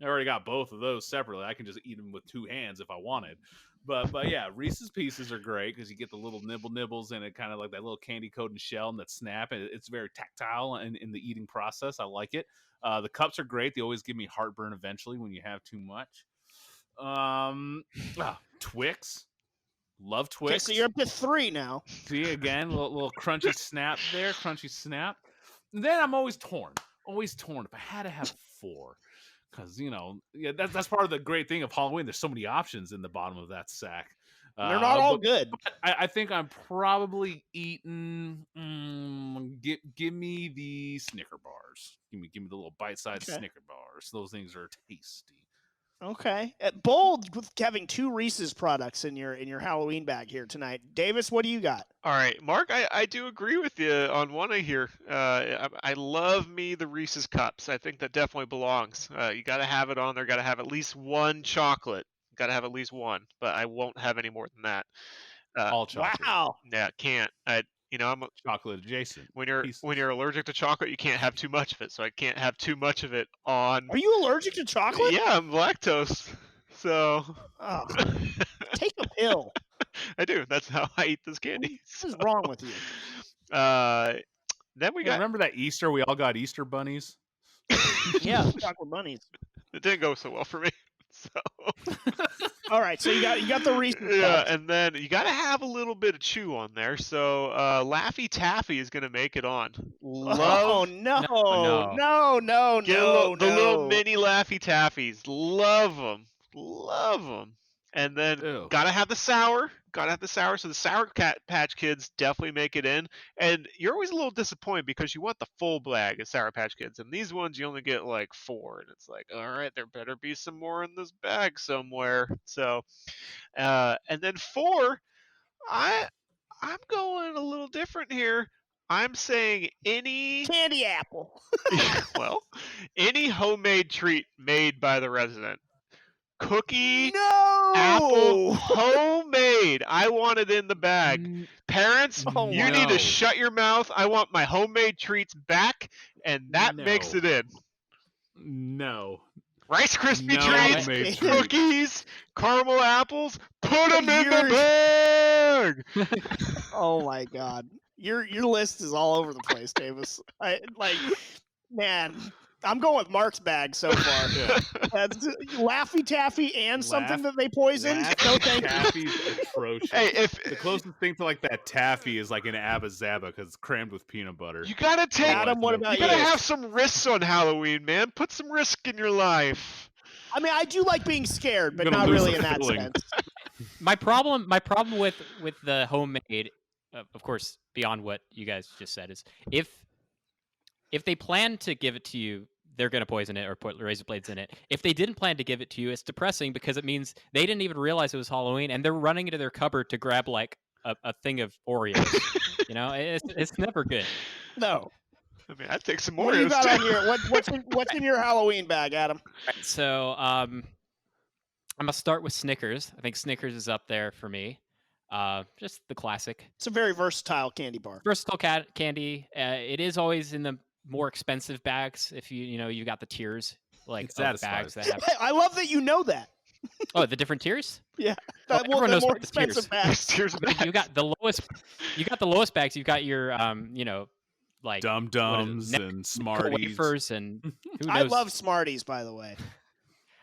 already got both of those separately. I can just eat them with 2 hands if I wanted. But yeah, Reese's Pieces are great because you get the little nibbles and it kind of like that little candy coated shell and that snap. And it's very tactile in the eating process. I like it. The cups are great. They always give me heartburn eventually when you have too much. Twix. Love Twix. Okay, so you're up to 3 now. See, again, little crunchy snap there, crunchy snap. And then I'm always torn. If I had to have 4, because that's part of the great thing of Halloween. There's so many options in the bottom of that sack. They're not all good. I think I'm probably eating. Give me the Snicker bars. Give me the little bite-sized Snicker bars. Those things are tasty. Okay, bold with having 2 Reese's products in your Halloween bag here tonight. Davis, what do you got? All right, Mark, I do agree with you on one of here. I love me the Reese's cups. I think that definitely belongs. You got to have it on there. Got to have at least one chocolate. Gotta have at least one, but I won't have any more than that. All chocolate. Wow. Yeah, can't. I'm Chocolate adjacent. when you're pieces. when you're allergic to chocolate, you can't have too much of it. So I can't have too much of it on. Are you allergic to chocolate? Yeah, I'm lactose. So Oh, take a pill. I do. That's how I eat this candy. What is wrong with you? Then we Yeah, got. remember that Easter? We all got Easter bunnies. Yeah, chocolate bunnies. It didn't go so well for me. So. All right, so you got the Reese's. Yeah, Puffs. and then you got to have a little bit of chew on there. So Laffy Taffy is gonna make it on. Oh no, no. Get the little mini Laffy Taffies. Love them. And then gotta have the sour. So the Sour Patch Kids definitely make it in. And you're always a little disappointed because you want the full bag of Sour Patch Kids, and these ones you only get like 4, and it's like, all right, there better be some more in this bag somewhere. So, and then 4, I'm going a little different here. I'm saying any candy apple. well, any homemade treat made by the resident. Cookie, no! apple, homemade. I want it in the bag. Parents, you need to shut your mouth. I want my homemade treats back, and that makes it in. No. Rice Krispie treats, cookies, caramel apples, put them in the bag! Oh my god. Your list is all over the place, Davis. Man, I'm going with Mark's bag so far. That's Laffy Taffy and something that they poisoned. No thank you. Taffy's atrocious. Hey, the closest thing to like that taffy is like an Abba Zaba because it's crammed with peanut butter. You gotta take. Adam, what about you? Gotta have some risks on Halloween, man. Put some risk in your life. I mean, I do like being scared, but Gonna not lose really the in that feeling. sense. My problem with the homemade, of course, beyond what you guys just said, is if they plan to give it to you, they're going to poison it or put razor blades in it. If they didn't plan to give it to you, it's depressing because it means they didn't even realize it was Halloween and they're running into their cupboard to grab like a thing of Oreos. It's never good. No. I mean, I'd take some Oreos. What do you got too. on your what's in your Halloween bag, Adam? Right, so I'm gonna start with Snickers. I think Snickers is up there for me. Just the classic. It's a very versatile candy bar. Versatile candy. It is always in the more expensive bags. If you got the tiers like It's of bags that have. I love that you know that. Oh, the different tiers. Yeah, Well, everyone the knows more about the tiers. expensive bags. Tears of bags. You got the lowest. You got the lowest bags. You've got your like Dum Dums Neck- and Smarties. wafers and who knows? I love Smarties, by the way.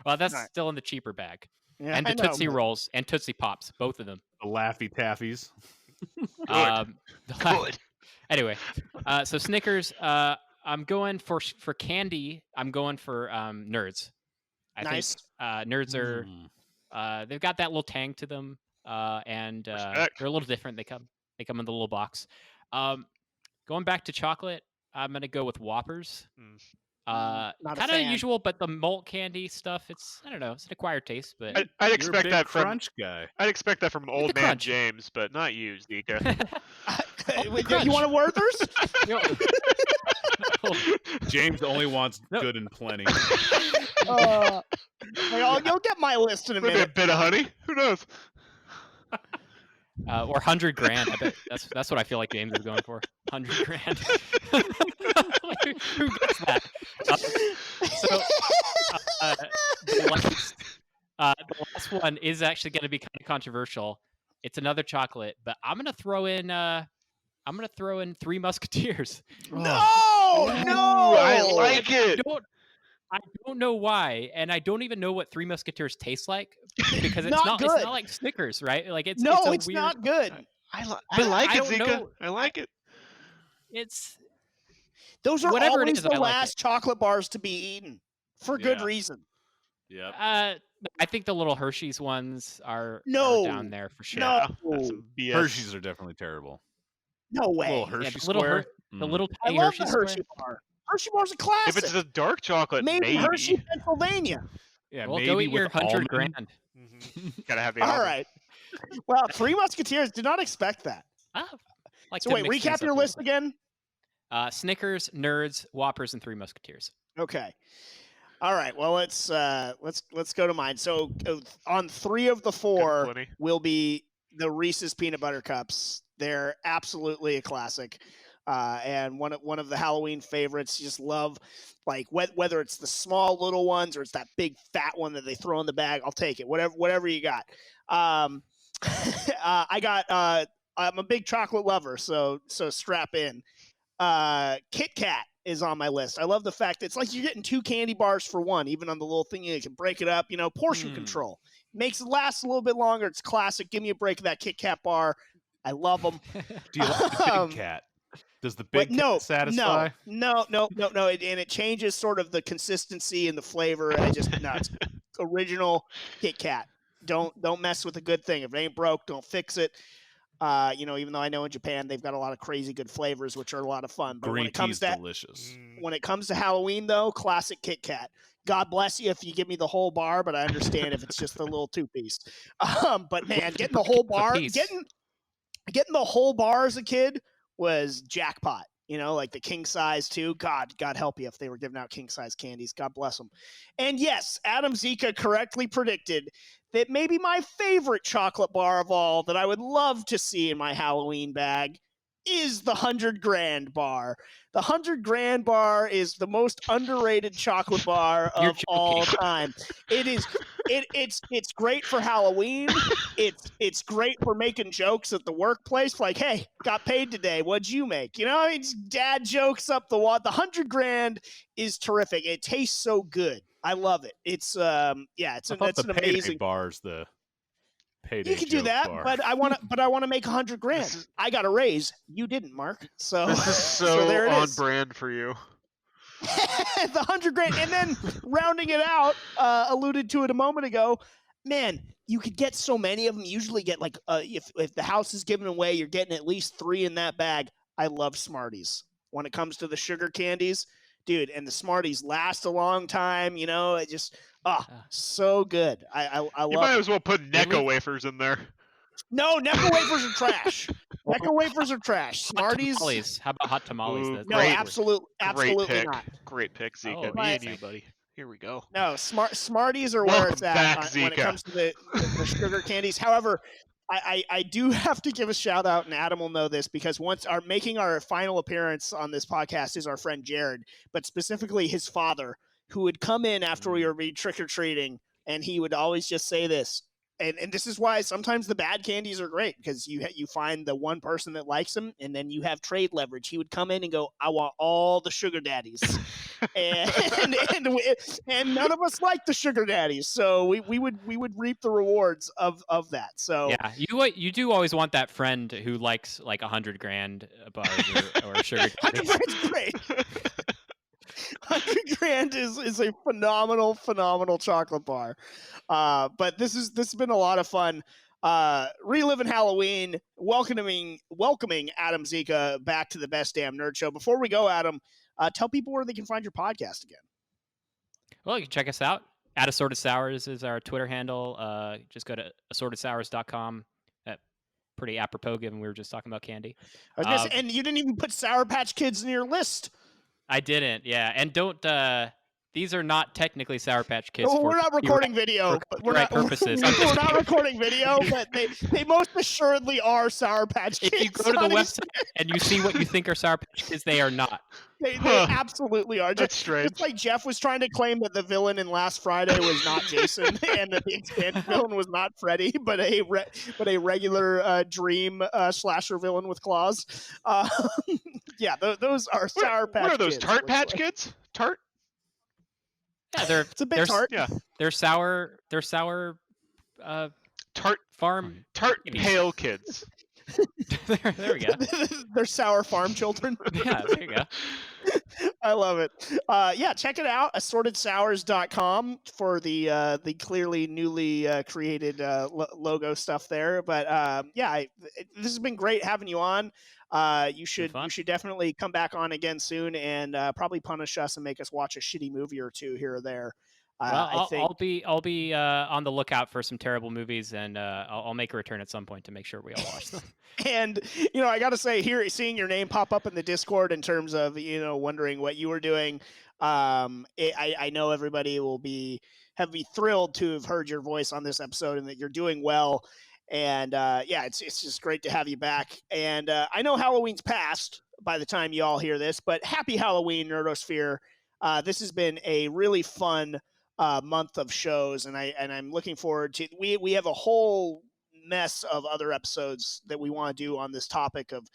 Well, that's Alright. still in the cheaper bag. Yeah, And the I know, Tootsie but- Rolls and Tootsie Pops, both of them. The Laffy Taffies. Good. Anyway, so Snickers. I'm going for candy. I'm going for Nerds. I Nice. think Nerds are. They've got that little tang to them, and they're Respect. a little different. They come in the little box. Going back to chocolate, I'm gonna go with Whoppers. Not a Kind of fan. unusual, but the malt candy stuff, it's an acquired taste, but I'd You're a expect big that from. crunch guy. I'd expect that from old the man crunch. James, but not you, Zika. You want a Werther's? James only wants good and plenty. You'll get my list in a Maybe a minute. bit of honey. Who knows? or 100 grand. I bet that's what I feel like James is going for. 100 grand. Who gets that? The last one is actually going to be kind of controversial. It's another chocolate, but I'm going to throw in Three Musketeers. No, I like it. I don't know why, and I don't even know what Three Musketeers tastes like because it's Not not good. it's not like Snickers, right? Like it's no, a it's weird, not good. I like I it, don't Zika. know. I like it. It's Those are Whatever it always is, the I like last chocolate bars to be eaten for good Yeah. reason. Yep. I think the little Hershey's ones are No. down there for sure. No, That's some BS. Hershey's are definitely terrible. no way. Little Yeah, Hershey the little square. the little I tiny love Hershey the square. Hershey bar. Hershey bar's a classic. If it's a dark chocolate, made maybe. in Hershey, Pennsylvania. Yeah, Well, maybe go eat your with 100 almond. grand. Gotta have the All almond. right. Well, Three Musketeers did not expect that. Like So to wait, mix things recap up your a little list bit. again. Snickers, Nerds, Whoppers, and Three Musketeers. Okay. All right. Well, let's go to mine. So on 3 of the 4 plenty. will be the Reese's peanut butter cups. They're absolutely a classic, and one of the Halloween favorites. You just love, like whether it's the small little ones or it's that big fat one that they throw in the bag. I'll take it. Whatever you got. I got. I'm a big chocolate lover, so strap in. Kit Kat is on my list. I love the fact that it's like you're getting 2 candy bars for one, even on the little thing. You can break it up, portion control. Makes it last a little bit longer. It's classic. Give me a break of that Kit Kat bar. I love them. Do you like the big cat? Does the big cat satisfy? No. And it changes sort of the consistency and the flavor. It's original Kit Kat. Don't mess with a good thing. If it ain't broke, don't fix it. Even though I know in Japan they've got a lot of crazy good flavors, which are a lot of fun. But Green tea's delicious. When it comes to Halloween, though, classic Kit Kat. God bless you if you give me the whole bar, but I understand if it's just a little 2-piece. But man, getting the whole bar, getting the whole bar as a kid was jackpot. Like the king size too. God help you if they were giving out king size candies. God bless them. And yes, Adam Zika correctly predicted that maybe my favorite chocolate bar of all that I would love to see in my Halloween bag is the 100 grand bar. The 100 grand bar is the most underrated chocolate bar of all time. It is. It's great for Halloween. It's great for making jokes at the workplace. Like, hey, got paid today. What'd you make? It's dad jokes up the wall. The 100 grand is terrific. It tastes so good. I love it. It's it's an amazing bars. The payday. You can do that, bar. but I want to make 100 grand. I got a raise. You didn't, Mark. So this is so there it on is. brand for you. The 100 grand, and then rounding it out, alluded to it a moment ago. Man, you could get so many of them. You usually get like if the house is given away, you're getting at least 3 in that bag. I love Smarties when it comes to the sugar candies, dude. And the Smarties last a long time. It just so good. I love. You might as well put Necco wafers in there. No, Necco wafers are trash. Necco wafers are trash. Smarties. Tamales. How about hot tamales? Ooh, No, absolutely pick. not. Great pick, Zika. Oh, Me and you, buddy. Here we go. No, Smarties are where Welcome it's at back, when it comes to the sugar candies. However, I do have to give a shout out, and Adam will know this because making our final appearance on this podcast is our friend Jared, but specifically his father, who would come in after we were trick or treating, and he would always just say this. And this is why sometimes the bad candies are great, because you find the one person that likes them, and then you have trade leverage. He would come in and go, "I want all the sugar daddies," and none of us like the sugar daddies, so we would reap the rewards of that. So yeah, you do always want that friend who likes like 100 grand bars or sugar daddies. 100 grand's great. 100 grand is a phenomenal chocolate bar. But this has been a lot of fun. Reliving Halloween, welcoming Adam Zika back to the Best Damn Nerd Show. Before we go, Adam, tell people where they can find your podcast again. Well, you can check us out. At Assorted Sours is our Twitter handle. Just go to assortedsours.com. Pretty apropos, given we were just talking about candy. And you didn't even put Sour Patch Kids in your list. I didn't, yeah. And don't, these are not technically Sour Patch Kids. Well, we're not recording video. We're purposes. We're not recording video, but they most assuredly are Sour Patch Kids. If you go to the website and you see what you think are Sour Patch Kids, they are not. They absolutely are. That's strange. Just like Jeff was trying to claim that the villain in Last Friday was not Jason, and that the expanded villain was not Freddy, but a regular dream slasher villain with claws. Yeah, those are Sour Patch Kids. What are those, Kids, Tart Patch Kids? Tart? Yeah, it's a bit tart. Yeah, they're sour. Tart farm. Tart Pale Kids. there we go. They're sour farm children. Yeah, there you go. I love it. Yeah, check it out. AssortedSours.com for the clearly newly created logo stuff there. But this has been great having you on. You should definitely come back on again soon and probably punish us and make us watch a shitty movie or two here or there. Well, I'll be on the lookout for some terrible movies, and I'll make a return at some point to make sure we all watch them. And I got to say, seeing your name pop up in the Discord in terms of wondering what you were doing, I know everybody will be thrilled to have heard your voice on this episode and that you're doing well. And yeah, it's just great to have you back. And I know Halloween's past by the time you all hear this, but happy Halloween, Nerdosphere. This has been a really fun month of shows, and I'm looking forward to. We have a whole mess of other episodes that we want to do on this topic of,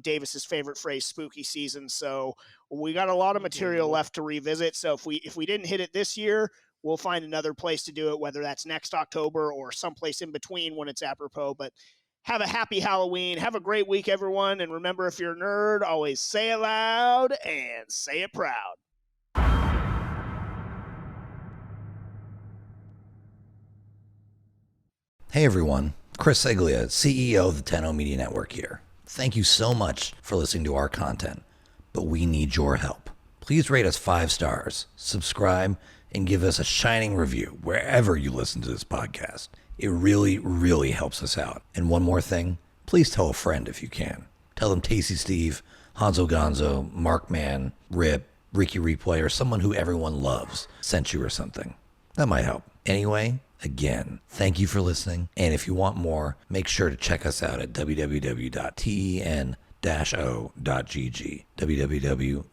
Davis's favorite phrase, spooky season. So we got a lot of material left to revisit. So if we didn't hit it this year, we'll find another place to do it, whether that's next October or someplace in between when it's apropos. But have a happy Halloween. Have a great week, everyone. And remember, if you're a nerd, always say it loud and say it proud. Hey everyone, Chris Seglia, CEO of the Tenno Media Network here. Thank you so much for listening to our content, but we need your help. Please rate us 5 stars, subscribe, and give us a shining review wherever you listen to this podcast. It really, really helps us out. And one more thing, please tell a friend if you can. Tell them Tasty Steve, Hanzo Gonzo, Markman, Rip, Ricky Replay, or someone who everyone loves sent you or something. That might help. Anyway, again, thank you for listening. And if you want more, make sure to check us out at www.ten-o.gg, www.10o.gg.